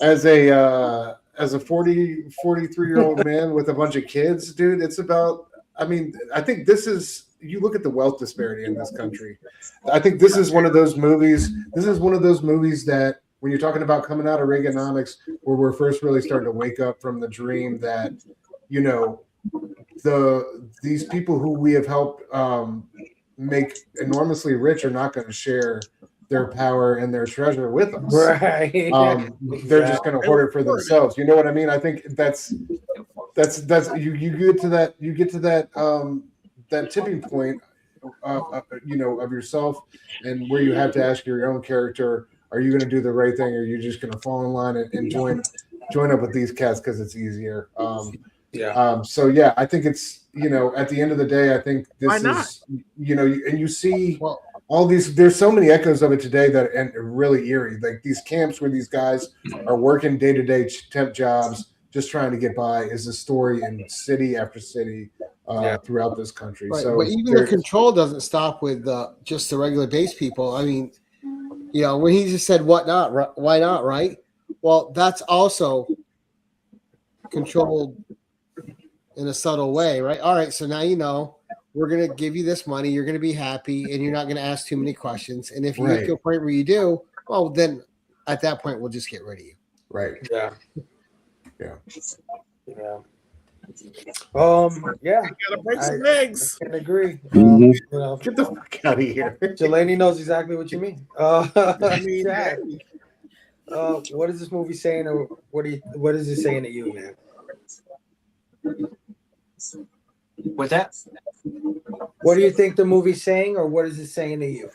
as a 43-year-old man with a bunch of kids, dude, it's about, I mean, I think this is, you look at the wealth disparity in this country. I think this is one of those movies. This is one of those movies that when you're talking about coming out of Reaganomics, where we're first really starting to wake up from the dream that, you know, these people who we have helped make enormously rich are not going to share their power and their treasure with us. Right. They're just going to hoard it for themselves. You know what I mean? I think that's you get to that tipping point, you know, of yourself, and where you have to ask your own character, are you going to do the right thing, or are you just going to fall in line and join up with these cats because it's easier? So yeah, I think it's, you know, at the end of the day, I think this is, you know, and you see all these, there's so many echoes of it today that and really eerie, like these camps where these guys are working day-to-day temp jobs, just trying to get by. Is a story in city after city throughout this country. Right. So, but even the control doesn't stop with just the regular base people. I mean, you know, when he just said what not, why not, right? Well, that's also controlled in a subtle way, right? All right, so now you know we're going to give you this money. You're going to be happy, and you're not going to ask too many questions. And if you get to a point where you do, well, then at that point, we'll just get rid of you. Right. Yeah. Yeah. Yeah. You gotta break some eggs. I can agree. Mhm. You know, Get the fuck out of here. Jelani knows exactly what you mean. I mean, Chad, what is this movie saying, or what is it saying to you, man? What's that? What do you think the movie's saying, or what is it saying to you?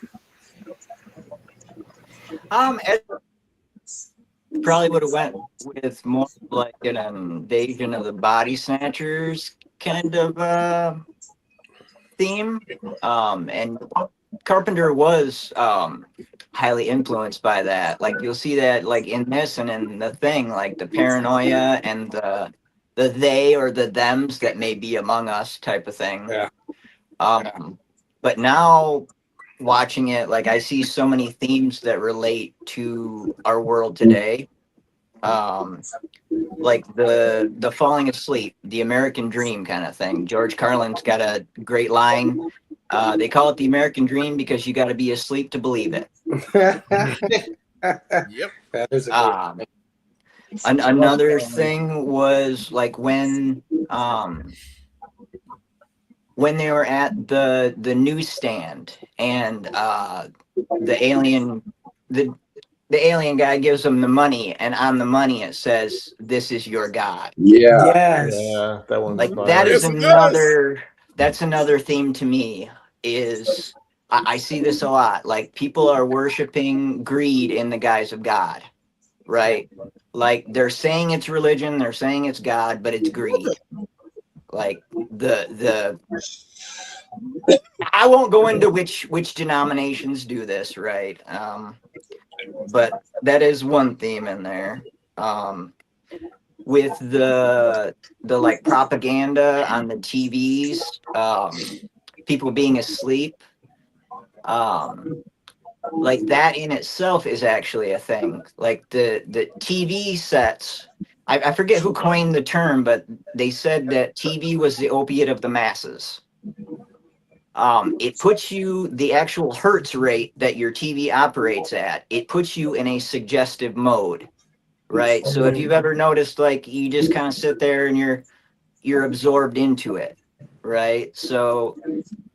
Probably would have went with more like an invasion of the body snatchers kind of theme. And Carpenter was highly influenced by that. Like you'll see that like in this and in The Thing, like the paranoia and the they or the thems that may be among us type of thing. Yeah. But now watching it, like I see so many themes that relate to our world today. Like the falling asleep, the American dream kind of thing. George Carlin's got a great line. They call it the American dream because you got to be asleep to believe it. Yep. That is a great Another thing was like when they were at the newsstand and the alien guy gives them the money, and on the money it says, "This is your God." Yeah. Yes. Yeah, that one's Like fire. that is Yes, it another. That's another theme to me. Is I see this a lot. Like people are worshiping greed in the guise of God, right? Like they're saying it's religion, they're saying it's God, but it's greed. Like the I won't go into which denominations do this, right? But that is one theme in there. With the like propaganda on the TVs, people being asleep, like that in itself is actually a thing. Like the TV sets, I forget who coined the term, but they said that TV was the opiate of the masses. It puts you, the actual hertz rate that your TV operates at, it puts you in a suggestive mode, right? So if you've ever noticed, like you just kind of sit there and you're absorbed into it, right? So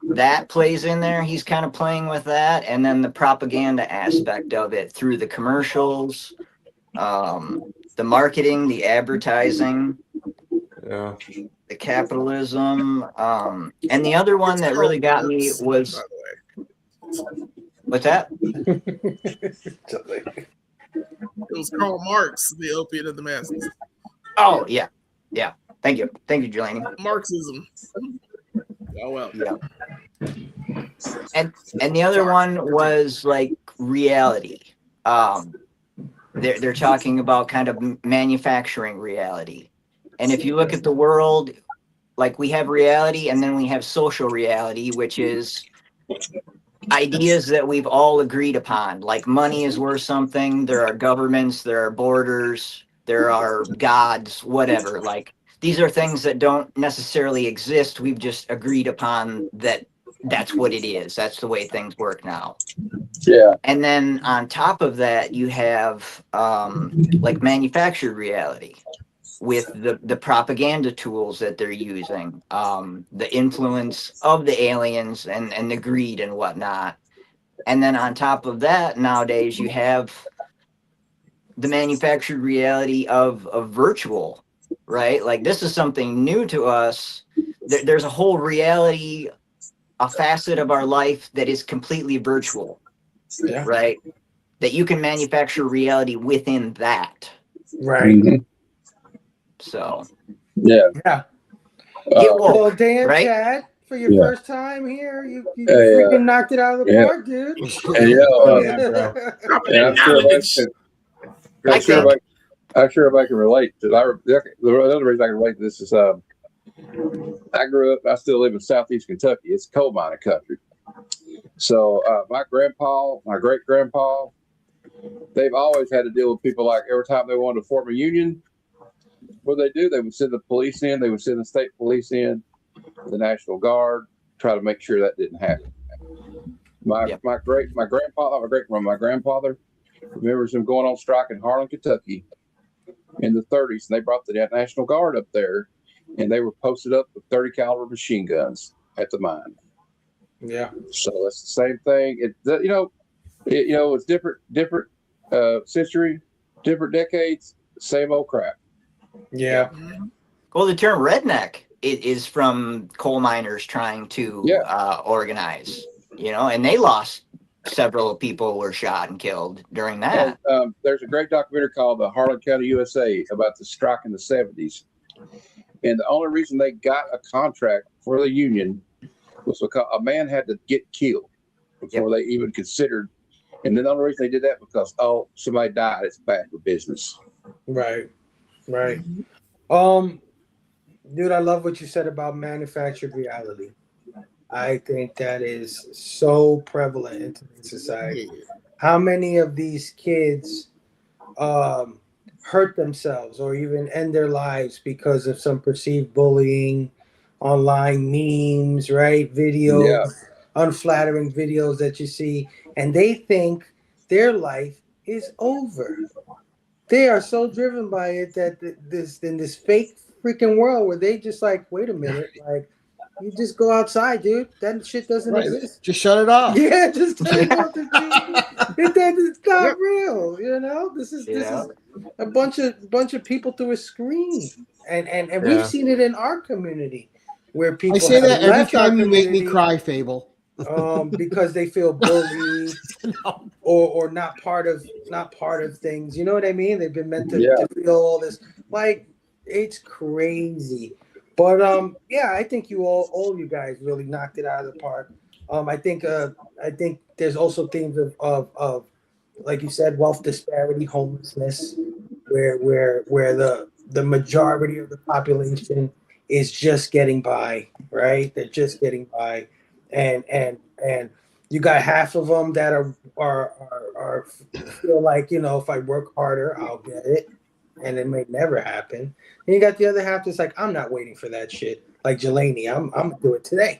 that plays in there. He's kind of playing with that, and then the propaganda aspect of it through the commercials, the marketing, the advertising. Yeah. The capitalism, and the other one that really got me was, by the way, what's that? it was Karl Marx, the opiate of the masses. Oh yeah. Thank you, Jelani. Marxism. Oh well. Yeah. And the other one was like reality. They're talking about kind of manufacturing reality. And if you look at the world, like we have reality and then we have social reality, which is ideas that we've all agreed upon. Like money is worth something. There are governments, there are borders, there are gods, whatever. Like these are things that don't necessarily exist. We've just agreed upon that that's what it is. That's the way things work now. Yeah. And then on top of that, you have like manufactured reality with the propaganda tools that they're using, the influence of the aliens and the greed and whatnot. And then on top of that, nowadays you have the manufactured reality of virtual, right? Like this is something new to us. There's a whole reality, a facet of our life that is completely virtual, right? That you can manufacture reality within that. Right. Mhm. So Yeah. Yeah. get woke, Well, damn, right? Chad, for your Yeah. first time here, you Yeah, freaking knocked it out of the Yeah. park, dude. And you know, Oh, yeah, bro. and I'm sure Knowledge. I'm sure like I'm sure everybody can relate. The other reason I can relate to this is I still live in southeast Kentucky. It's coal mining country. So my grandpa, my great grandpa, they've always had to deal with people like every time they wanted to form a union, what they do, they would send the police in, they would send the state police in, the National Guard, try to make sure that didn't happen. My grandfather remembers him going on strike in Harlan, Kentucky in the 30s, and they brought the National Guard up there, and they were posted up with 30 caliber machine guns at the mine. Yeah. So it's the same thing. It's different century, different decades, same old crap. Yeah. Well, the term redneck is from coal miners trying to organize, and they lost several people were shot and killed during that. There's a great documentary called The Harlan County, USA about the strike in the 70s. And the only reason they got a contract for the union was because a man had to get killed before they even considered. And then the only reason they did that because, somebody died. It's bad for business. Right. Dude, I love what you said about manufactured reality. I think that is so prevalent in today's society. How many of these kids hurt themselves or even end their lives because of some perceived bullying, online memes, right? Videos, unflattering videos that you see, and they think their life is over. They are so driven by it that in this fake freaking world where they just like, wait a minute, like, you just go outside, dude. That shit doesn't exist. Just shut it off. Yeah, just turn off the TV. It's not real, This is a bunch of people through a screen, and we've seen it in our community where people. I say that every time you make me cry, Phable. Because they feel bullied or not part of things. You know what I mean? They've been meant to feel all this. Like, it's crazy. But I think all you guys really knocked it out of the park. I think there's also themes of like you said, wealth disparity, homelessness, where the majority of the population is just getting by, right? They're just getting by, and you got half of them that are feel like, if I work harder, I'll get it. And it may never happen. And you got the other half that's like, I'm not waiting for that shit. Like Jelani, I'm gonna do it today.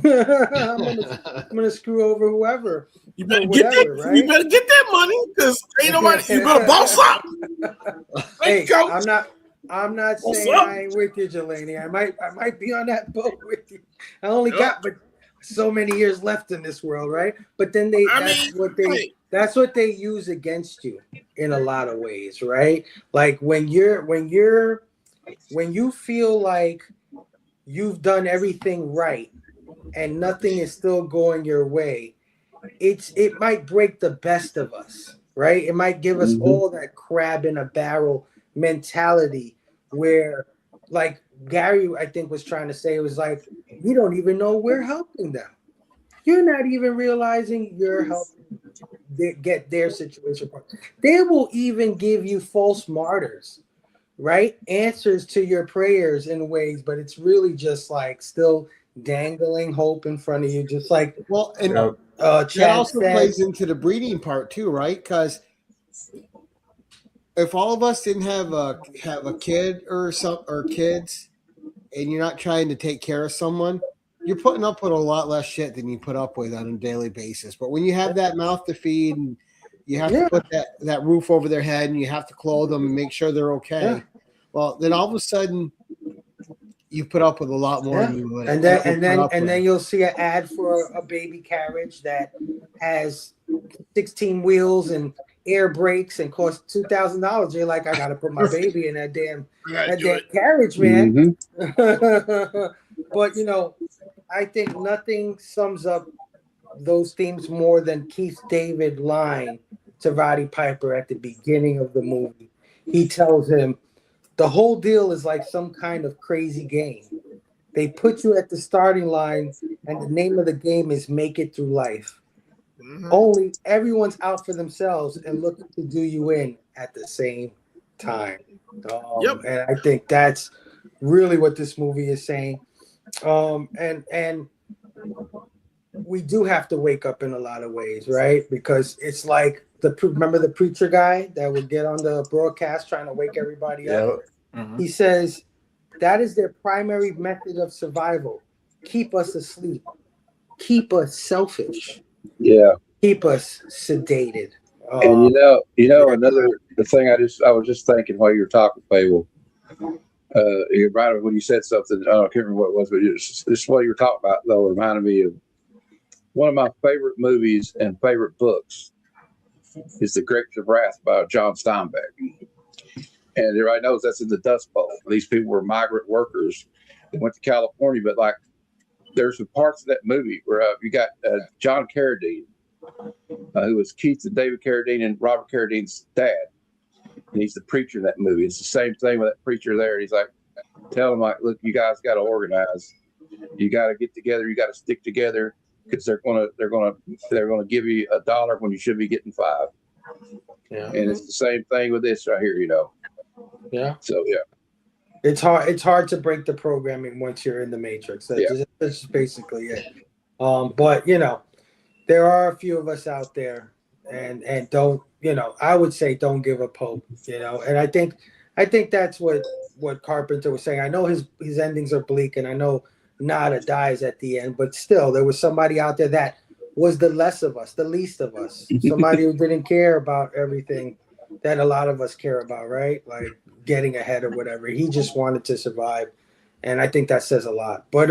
I'm gonna screw over whoever. You better get that money, because ain't nobody. You better boss up. Hey, I'm not saying I ain't with you, Jelani. I might be on that boat with you. I only got so many years left in this world, right? But then that's what they use against you in a lot of ways, right? Like when you feel like you've done everything right and nothing is still going your way, it might break the best of us, right? It might give us all that crab in a barrel mentality where, like Gary, I think, was trying to say, it was like, we don't even know we're helping them. You're not even realizing you're helping get their situation. They will even give you false martyrs, right? Answers to your prayers in ways, but it's really just like still dangling hope in front of you, just like that also plays into the breeding part too, right? Because if all of us didn't have a kid or kids, and you're not trying to take care of someone, you're putting up with a lot less shit than you put up with on a daily basis. But when you have that mouth to feed and you have to put that roof over their head and you have to clothe them and make sure they're okay, well, then all of a sudden you put up with a lot more than you would. And then you'll see an ad for a baby carriage that has 16 wheels and air brakes and costs $2,000. You're like, I gotta put my baby in that damn carriage, man. But I think nothing sums up those themes more than Keith David line to Roddy Piper at the beginning of the movie. He tells him the whole deal is like some kind of crazy game. They put you at the starting line, and the name of the game is make it through life. Only everyone's out for themselves and looking to do you in at the same time. Yep. And I think that's really what this movie is saying. And we do have to wake up in a lot of ways, right? Because it's like remember the preacher guy that would get on the broadcast trying to wake everybody up? Mhm. He says that is their primary method of survival. Keep us asleep. Keep us selfish. Yeah. Keep us sedated. And another the thing I was just thinking while you were talking, Phable. Right when you said something, I can't remember what it was, but this what you were talking about though reminded me of one of my favorite movies and favorite books is The Grapes of Wrath by John Steinbeck. And everybody knows that's in the Dust Bowl. These people were migrant workers that went to California, but like there's some parts of that movie where you got John Carradine, who was Keith and David Carradine and Robert Carradine's dad. And he's the preacher in that movie. It's the same thing with that preacher there. He's like, tell him like, look, you guys got to organize. You got to get together. You got to stick together because they're gonna give you $1 when you should be getting $5. Yeah. And it's the same thing with this right here, Yeah. So yeah. It's hard to break the programming once you're in the matrix. That's just basically it. But there are a few of us out there and don't, I would say don't give up hope, and I think that's what Carpenter was saying. I know his endings are bleak and I know Nada dies at the end, but still there was somebody out there that was the less of us, the least of us, somebody who didn't care about everything that a lot of us care about, right? Like getting ahead or whatever. He just wanted to survive. And I think that says a lot. But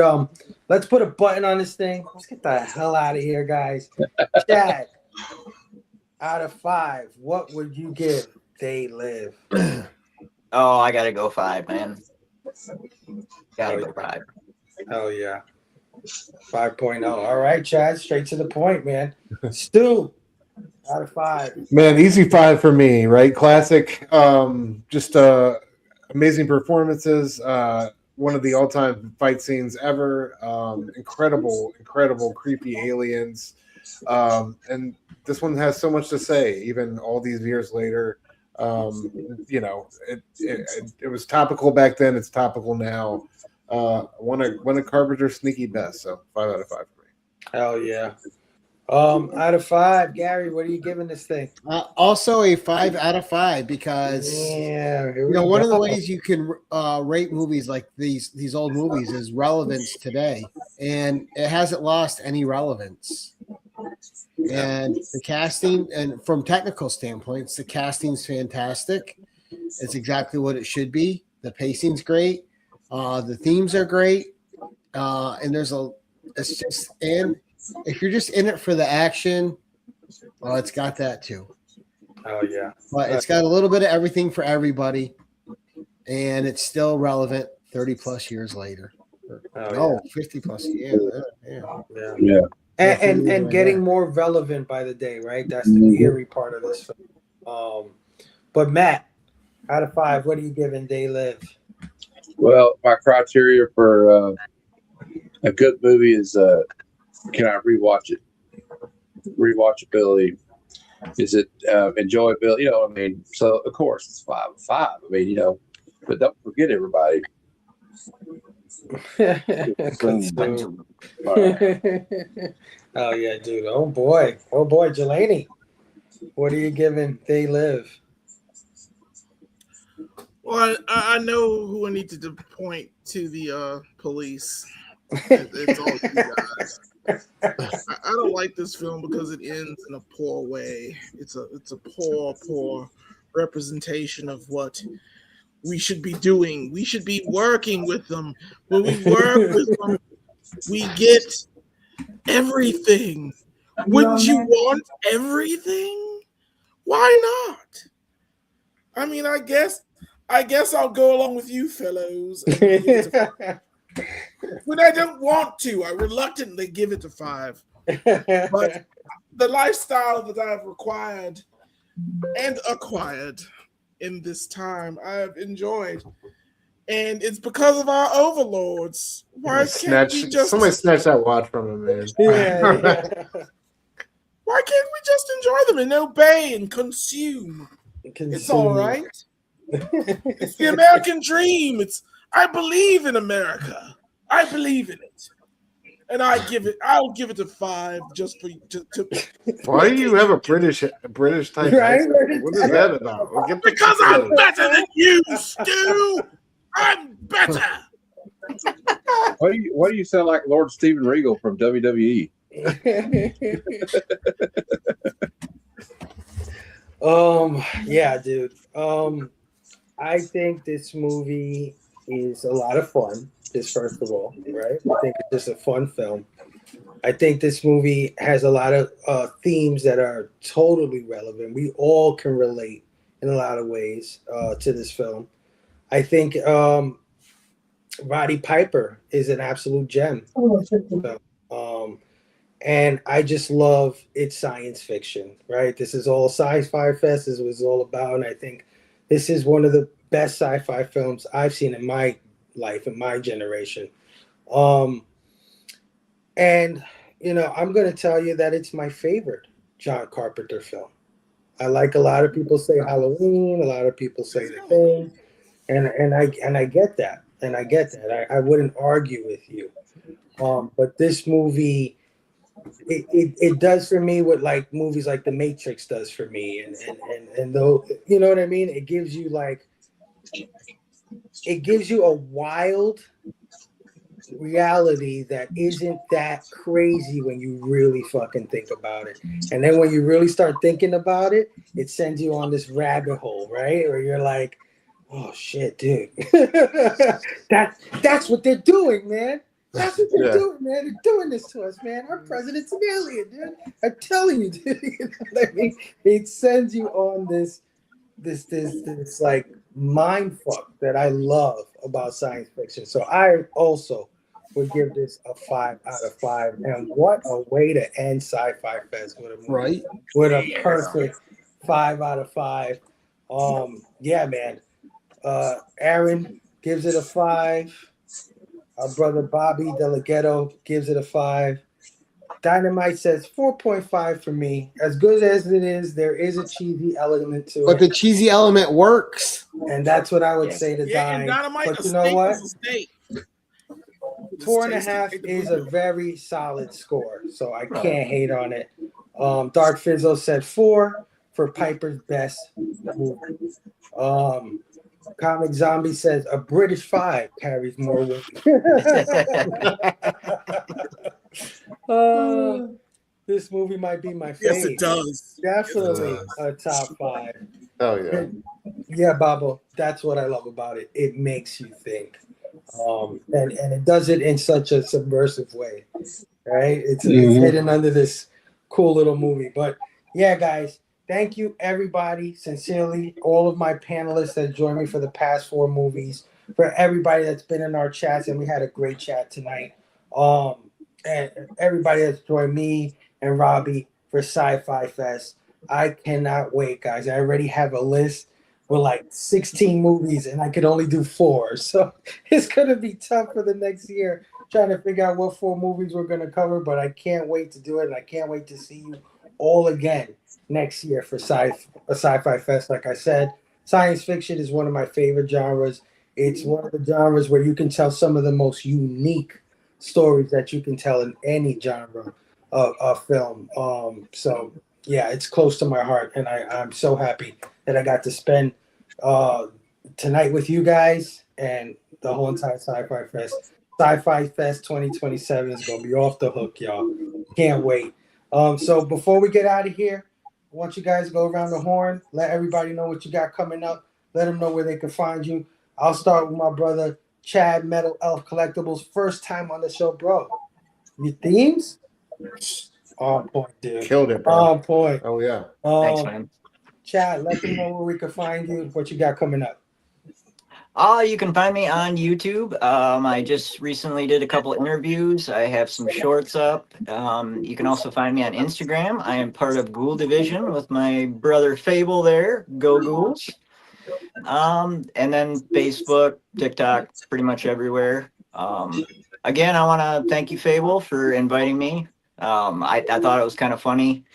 let's put a button on this thing. Let's get the hell out of here, guys. Chad, out of 5, what would you give They Live? Oh, I gotta go 5, man. Gotta go 5. Hell yeah. 5.0. All right, Chad, straight to the point, man. Stu, out of 5. Man, easy 5 for me, right? Classic. Just amazing performances. One of the all-time fight scenes ever. Incredible, creepy aliens. And this one has so much to say, even all these years later. It was topical back then. It's topical now. One of Carpenter's sneaky best. So 5 out of 5 for me. Hell yeah. Out of 5, Gary, what are you giving this thing? Also a 5 out of 5 because one of the ways you can rate movies like these old movies is relevance today, and it hasn't lost any relevance. And the casting, and from technical standpoints, the casting's fantastic. It's exactly what it should be. The pacing's great. The themes are great. And if you're just in it for the action, well, it's got that too. Oh yeah. But it's got a little bit of everything for everybody, and it's still relevant 30 plus years later. 50 plus years. Yeah. And getting more relevant by the day, right? That's the eerie part of this film. But Matt, out of 5, what are you giving They Live? Well, my criteria for a good movie is can I rewatch it? Rewatchability. Is it enjoyability? I mean, so of course it's 5 of 5. I mean, but don't forget everybody. Oh yeah, dude. Oh boy, Jelani. What are you giving They Live? Well, I know who I need to point to the police. It's all you guys. I don't like this film because it ends in a poor way. It's a poor representation of what we should be doing. We should be working with them. When we work with them, we get everything. Wouldn't you want everything? Why not? I mean, I guess I'll go along with you fellows. When I don't want to, I reluctantly give it a 5. But the lifestyle that I've required and acquired in this time, I've enjoyed. And it's because of our overlords. Why can't we just... Somebody snatch that watch from him, man. Yeah. Why can't we just enjoy them and obey and consume? It's all right. It's the American dream. I believe in America. I believe in it. And I'll give it to 5 just for Why do you have a British type Right? accent? What is that about? Well, get the because fuck out I'm of here. better than you, Stu. I'm better. Why do you sound like Lord Steven Regal from WWE? Yeah, dude. I think this movie is a lot of fun. Just first of all, right? I think it's just a fun film. I think this movie has a lot of themes that are totally relevant. We all can relate in a lot of ways to this film. I think Roddy Piper is an absolute gem. And I just love its science fiction, right? This is all SciFi Fest is what it's all about. And I think this is one of the best sci-fi films I've seen in my life, in my generation. And, I'm going to tell you that it's my favorite John Carpenter film. I like a lot of people say Halloween, a lot of people say The Thing, and I get that. And I get that. I wouldn't argue with you. But this movie, it does for me what like movies like The Matrix does for me, and though you know what I mean, it gives you a wild reality that isn't that crazy when you really fucking think about it, and then when you really start thinking about it, it sends you on this rabbit hole, right? Where you're like, oh shit, dude, that's what they're doing, man. That's what they're doing, man. They're doing this to us, man. Our president's an alien, dude. I'm telling you, dude. You know what I mean? It sends you on this like mind fuck that I love about science fiction. So I also would give this a 5 out of 5. And what a way to end Sci-Fi Fest with a movie. Right. With a perfect 5 out of 5. Yeah, man. Aaron gives it a 5. Our brother Bobby Delgado gives it a 5. Dynamite says 4.5 for me. As good as it is, there is a cheesy element to it. But the cheesy element works. And that's what I would say to Dynamite. But you know what? 4.5 tasty. is a very solid score, so I can't hate on it. Dark Fizzle said 4 for Piper's best movie. Comic Zombie says a British 5 carries more weight. This movie might be my favorite. Yes, it does. Definitely a top 5. Oh yeah. Yeah, Babo. That's what I love about it. It makes you think. And it does it in such a subversive way. Right? It's hidden under this cool little movie. But yeah, guys. Thank you, everybody, sincerely, all of my panelists that joined me for the past 4 movies, for everybody that's been in our chats, and we had a great chat tonight. And everybody that's joined me and Robbie for Sci-Fi Fest. I cannot wait, guys. I already have a list with like 16 movies, and I could only do 4. So it's going to be tough for the next year, trying to figure out what 4 movies we're going to cover, but I can't wait to do it, and I can't wait to see you all again next year for Sci-Fi Fest. Like I said, science fiction is one of my favorite genres. It's one of the genres where you can tell some of the most unique stories that you can tell in any genre of film. So yeah, it's close to my heart, and I'm so happy that I got to spend tonight with you guys and the whole entire Sci-Fi Fest. Sci-Fi Fest 2027 is gonna be off the hook, y'all. Can't wait. So before we get out of here, I want you guys to go around the horn, let everybody know what you got coming up, let them know where they can find you. I'll start with my brother, Chad Metal Elf Collectibles. First time on the show, bro. Your themes? On point, dude. Killed it, bro. On point. Oh yeah. Thanks, man. Chad, let them know where we can find you, what you got coming up. You can find me on YouTube. I just recently did a couple interviews. I have some shorts up. You can also find me on Instagram. I am part of Ghoul Division with my brother Phable there. Go Ghouls. And then Facebook, TikTok, pretty much everywhere. Again, I want to thank you, Phable, for inviting me. I thought it was kind of funny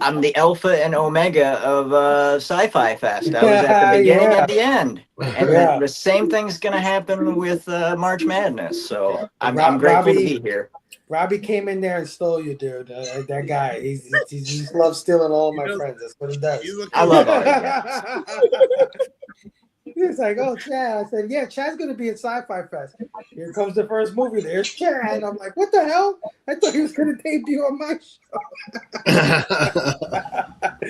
I'm the alpha and omega of SciFi Fest. I was at the beginning and the end, and the same thing's going to happen with March Madness. So I'm grateful to be here. Robbie came in there and stole you, dude. That guy, he loves stealing all my friends. That's what he does. I love all you guys. He's like, oh, Chad. I said, yeah, Chad's going to be at SciFi Fest. Here comes the first movie. There's Chad. I'm like, what the hell? I thought he was going to debut on my show.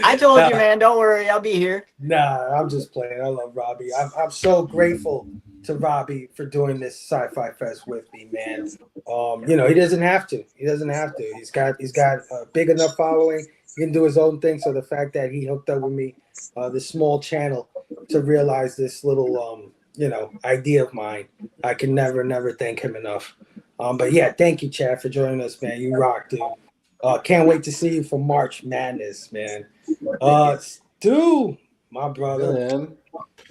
I told you, man. Don't worry. I'll be here. Nah, I'm just playing. I love Robbie. I'm so grateful to Robbie for doing this SciFi Fest with me, man. He doesn't have to. He's got a big enough following. He can do his own thing. So the fact that he hooked up with me, this small channel, to realize this little, idea of mine, I can never thank him enough. But yeah, thank you, Chad, for joining us, man. You rock, dude. Can't wait to see you for March Madness, man. Stu, my brother. Man.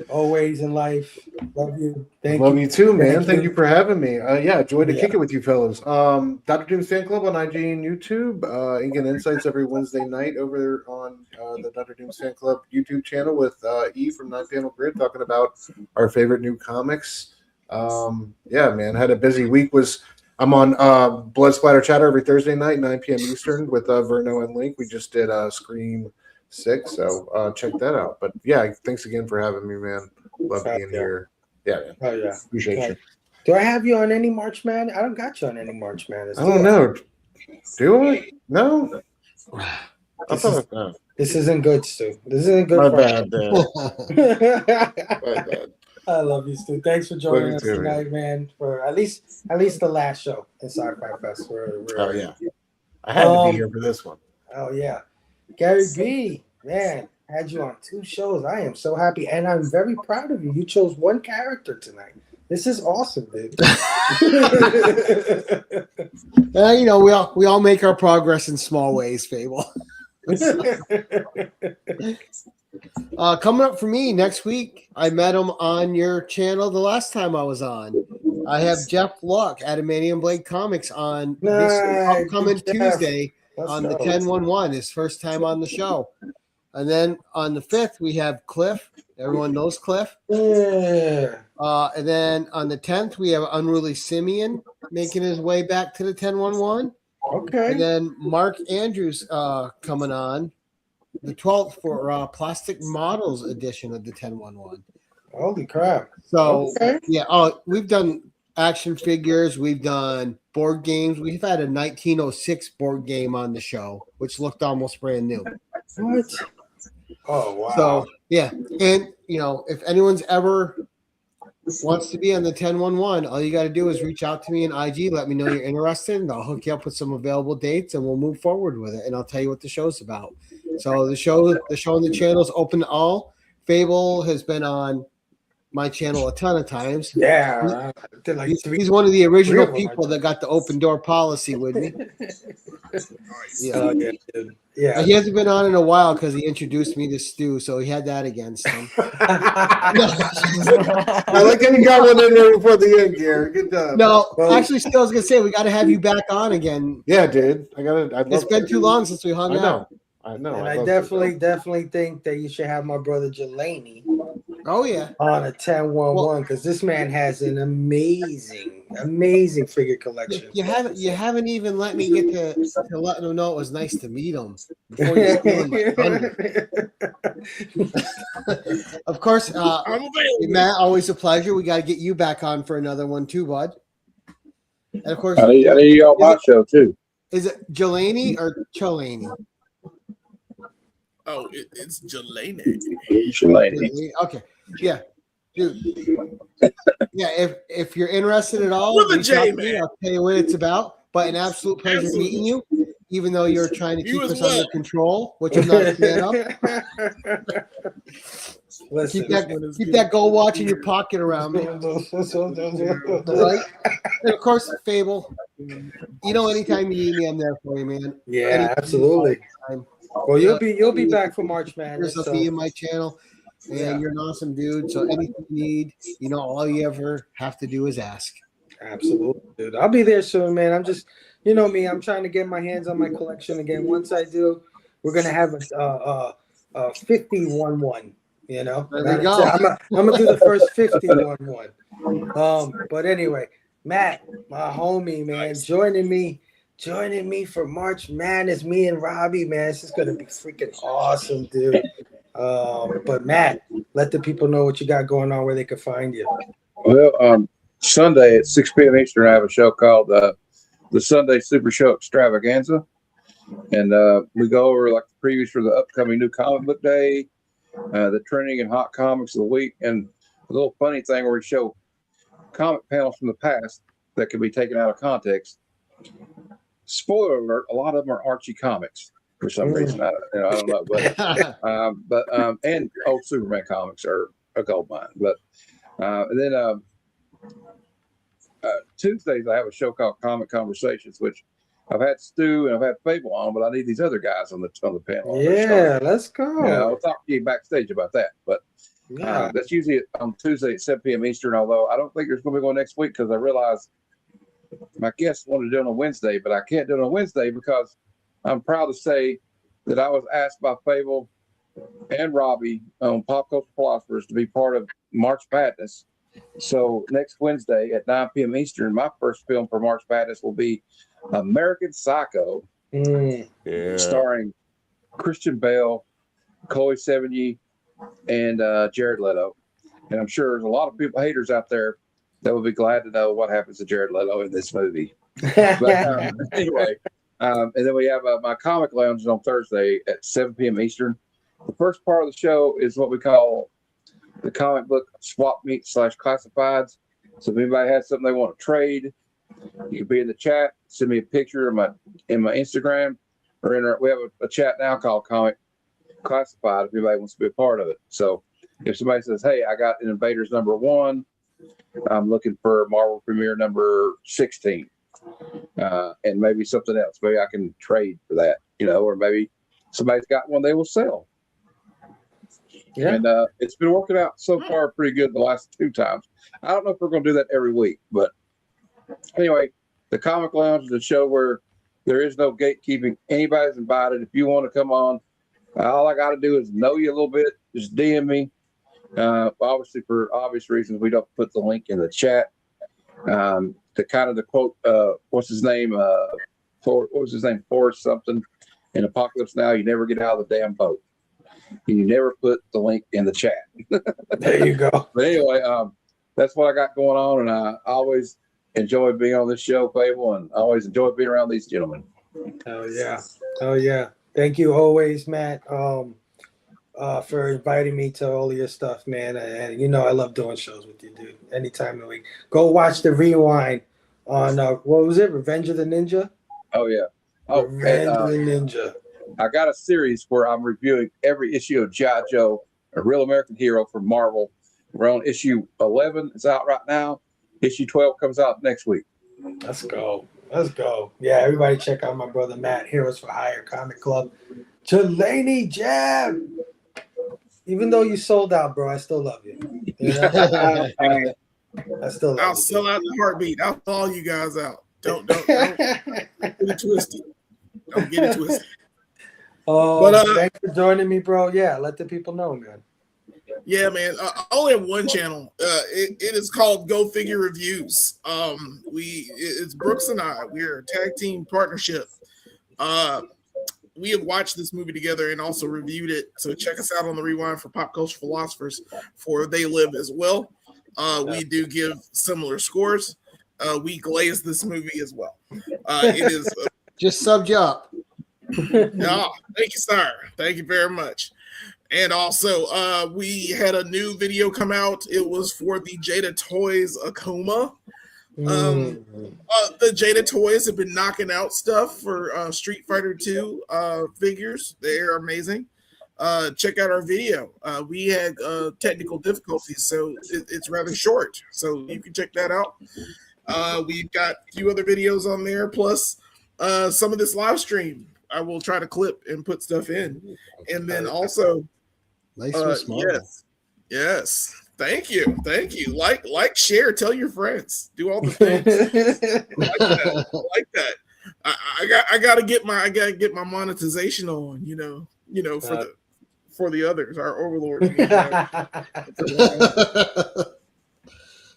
Always in life. Love you. Love you too, man. Thank you for having me. Joy to kick it with you fellas. Dr. Doom's Fan Club on IG and YouTube. Ink and Insights every Wednesday night over on the Dr. Doom's Fan Club YouTube channel with E from 9 Panel Grid talking about our favorite new comics. Man, had a busy week. I'm on Blood Splatter Chatter every Thursday night, 9 p.m. Eastern with Verno and Link. We just did Scream 6, so check that out. But yeah, thanks again for having me, man. Love being here. Yeah, man. Oh yeah, appreciate you. Do I have you on any March Madness? I don't got you on any March Madness. I don't know. Do I? No. This isn't good, Stu. This isn't good. My for bad, My bad. I love you, Stu. Thanks for joining us tonight, man. For at least the last show in SciFi Fest. Oh yeah, I had to be here for this one. Oh yeah, Gary B, man, had you on 2 shows. I am so happy, and I'm very proud of you. You chose one character tonight. This is awesome, dude. We all make our progress in small ways, Phable. Coming up for me next week, I met him on your channel the last time I was on. I have Jeff Luck, Adamantium Blade Comics, on this upcoming Tuesday on the 10/11, his first time on the show. And then on the 5th, we have Cliff. Everyone knows Cliff. Yeah. And then on the 10th, we have Unruly Simeon making his way back to the 10/11. Okay. And then Mark Andrews coming on the 12th for Plastic Models edition of the 10/11. Holy crap. So, we've done action figures. We've done board games. We've had a 1906 board game on the show, which looked almost brand new. What? Oh, wow. So, yeah. And, if anyone's ever wants to be on the 10/11, all you got to do is reach out to me in IG, let me know you're interested, and I'll hook you up with some available dates, and we'll move forward with it, and I'll tell you what the show's about. So the show on the channel is open to all. Phable has been on my channel a ton of times. Yeah. He's one of the original people that got the open door policy with me. Yeah. He hasn't been on in a while because he introduced me to Stu, so he had that against him. I like that you got one in there before the end, Gary. Good job. No, actually, Stu, I was gonna say we got to have you back on again. Yeah, dude. It's been too long since we hung out. I know. And I definitely think that you should have my brother Jelani. Oh yeah. On a 10/11 because this man has an amazing figure collection. You haven't even let me get to let him know it was nice to meet him before you steal my thunder. Of course, Matt, always a pleasure. We got to get you back on for another one too, bud. And of course, I need you on my show too. Is it Jelani or Cholani? Oh, it's Jelani. Okay. Yeah. Dude. Yeah, if you're interested at all, With a J, man. I'll tell you what it's about. But an absolute pleasure meeting you, even though you're trying to keep us under control, which I'm not a fan of. Listen, keep that gold watch in your pocket around me. Right? And of course, Phable. Anytime you need me, I'm there for you, man. Yeah, absolutely. Well, you'll be back for March Madness. I'll be in my channel, and you're an awesome dude. So anything you need, all you ever have to do is ask. Absolutely, dude. I'll be there soon, man. I'm just, me. I'm trying to get my hands on my collection again. Once I do, we're gonna have a 50-1-1. You know, There we go. I'm gonna do the first 50-1-1. But anyway, Matt, my homie, man, joining me for March Madness. Me and Robbie, man, this is gonna be freaking awesome, dude. But Matt, let the people know what you got going on, where they can find you. Well, Sunday at 6 p.m. Eastern, I have a show called the Sunday Super Show Extravaganza, and we go over like the previews for the upcoming new comic book day, the trending and hot comics of the week, and a little funny thing where we show comic panels from the past that can be taken out of context. Spoiler alert: a lot of them are Archie comics for some reason. I don't know, but and old Superman comics are a gold mine. But and then Tuesdays I have a show called Comic Conversations, which I've had Stu and I've had Phable on, but I need these other guys on the panel. Yeah, let's go. Yeah, I'll talk to you backstage about that. But that's usually on Tuesday at 7 p.m. Eastern. Although I don't think there's going to be one next week because I realized my guests wanted to do it on Wednesday, but I can't do it on Wednesday because I'm proud to say that I was asked by Phable and Robbie on Pop Culture Philosophers to be part of March Madness. So next Wednesday at 9 p.m. Eastern, my first film for March Madness will be American Psycho, starring Christian Bale, Chloe Sevigny, and Jared Leto. And I'm sure there's a lot of people, haters out there, that would be glad to know what happens to Jared Leto in this movie. But anyway, and then we have my comic lounge on Thursday at 7 p.m. Eastern. The first part of the show is what we call the comic book swap meet / classifieds. So if anybody has something they want to trade, you can be in the chat, send me a picture in my Instagram, or we have a chat now called Comic Classified if anybody wants to be a part of it. So if somebody says, hey, I got an Invaders #1, I'm looking for Marvel Premiere number 16, and maybe something else. Maybe I can trade for that, or maybe somebody's got one they will sell. Yeah. And it's been working out so far pretty good the last 2 times. I don't know if we're going to do that every week, but anyway, the Comic Lounge is a show where there is no gatekeeping. Anybody's invited. If you want to come on, all I got to do is know you a little bit. Just DM me. Obviously, for obvious reasons, we don't put the link in the chat. The quote, what's his name? Forrest something. In Apocalypse Now, you never get out of the damn boat. And you never put the link in the chat. There you go. But anyway, that's what I got going on, and I always enjoy being on this show, Phable, and I always enjoy being around these gentlemen. Oh yeah. Thank you always, Matt, for inviting me to all of your stuff, man. And I love doing shows with you, dude. Anytime of the week. Go watch the rewind on what was it? Revenge of the Ninja? Oh yeah. Revenge of the Ninja. I got a series where I'm reviewing every issue of G.I. Joe, a real American hero from Marvel. We're on issue 11. It's out right now. Issue 12 comes out next week. Let's go. Yeah, everybody check out my brother Matt, Heroes for Hire Comic Club. Jelani Jam. Even though you sold out, bro, I still love you. I still love you. I'll sell out the heartbeat. I'll sell all you guys out. Don't get it twisted. Don't get it twisted. Thanks for joining me, bro. Yeah, let the people know, man. Yeah, man. I only have one channel. It is called Go Figure Reviews. It's Brooks and I. We're a tag team partnership. We have watched this movie together and also reviewed it. So check us out on the Rewind for Pop Culture Philosophers for They Live as well. We do give similar scores. We glaze this movie as well. It is just subbed you up. Oh, thank you, sir. Thank you very much. And also, we had a new video come out. It was for the Jada Toys Akuma. The Jada Toys have been knocking out stuff for Street Fighter 2 figures. They're amazing. Check out our video. We had technical difficulties, so it's rather short. So you can check that out. We've got a few other videos on there, plus some of this live stream. I will try to clip and put stuff in. And then also, yes. Thank you. Like, share, tell your friends, do all the things. like that. I gotta get my monetization on, for the others, our overlords.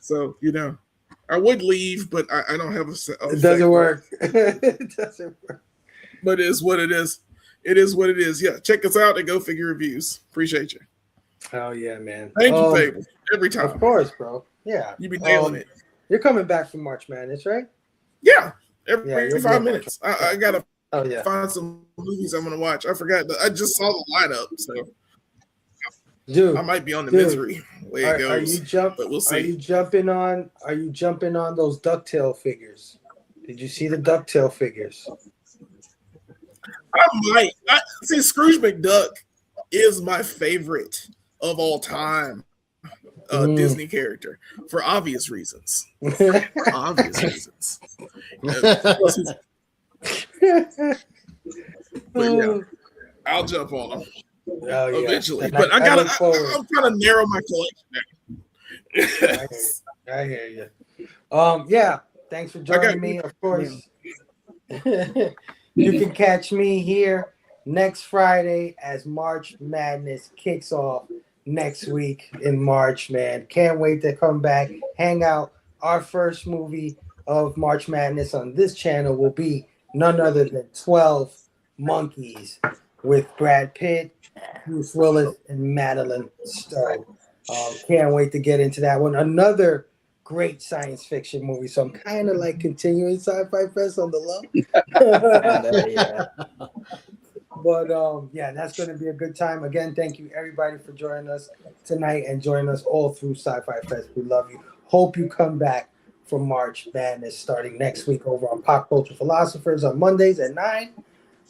So I would leave, but I don't have a. It doesn't work. It doesn't work. But it is what it is. It is what it is. Yeah, check us out at Go Figure Reviews. Appreciate you. Oh yeah, man. Thank you, Phable. Every time. Of course, bro. Yeah. You be nailing it. You're coming back from March Madness, right? Yeah. Every 5 minutes. I gotta Oh yeah. find some movies I'm gonna watch. I forgot. I just saw the lineup, so Dude, I might be on the misery way it are goes. you but we'll see. Are you jumping on those DuckTale figures? Did you see the DuckTale figures? I might. See, Scrooge McDuck is my favorite of all time Disney character for obvious reasons. For obvious reasons. But yeah, I'll jump on them eventually. But I'm trying to narrow my collection down. I hear you. Yeah. Thanks for joining me. Of course, you can catch me here next Friday as March Madness kicks off next week in March. Man, can't wait to come back, hang out. Our first movie of March Madness on this channel will be none other than 12 Monkeys with Brad Pitt, Bruce Willis, and Madeline Stowe. Can't wait to get into that one. Another great science fiction movie. So I'm kind of like continuing Sci-Fi Fest on the low. But yeah, that's going to be a good time. Again, thank you everybody for joining us tonight and joining us all through Sci-Fi Fest. We love you. Hope you come back for March Madness starting next week over on Pop Culture Philosophers on Mondays at 9.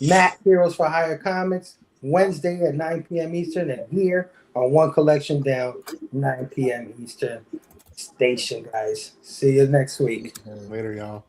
Matt, Heroes for Hire Comics, Wednesday at 9 p.m. Eastern, and here on One Collection Down, 9 p.m. Eastern station, guys. See you next week. Later, y'all.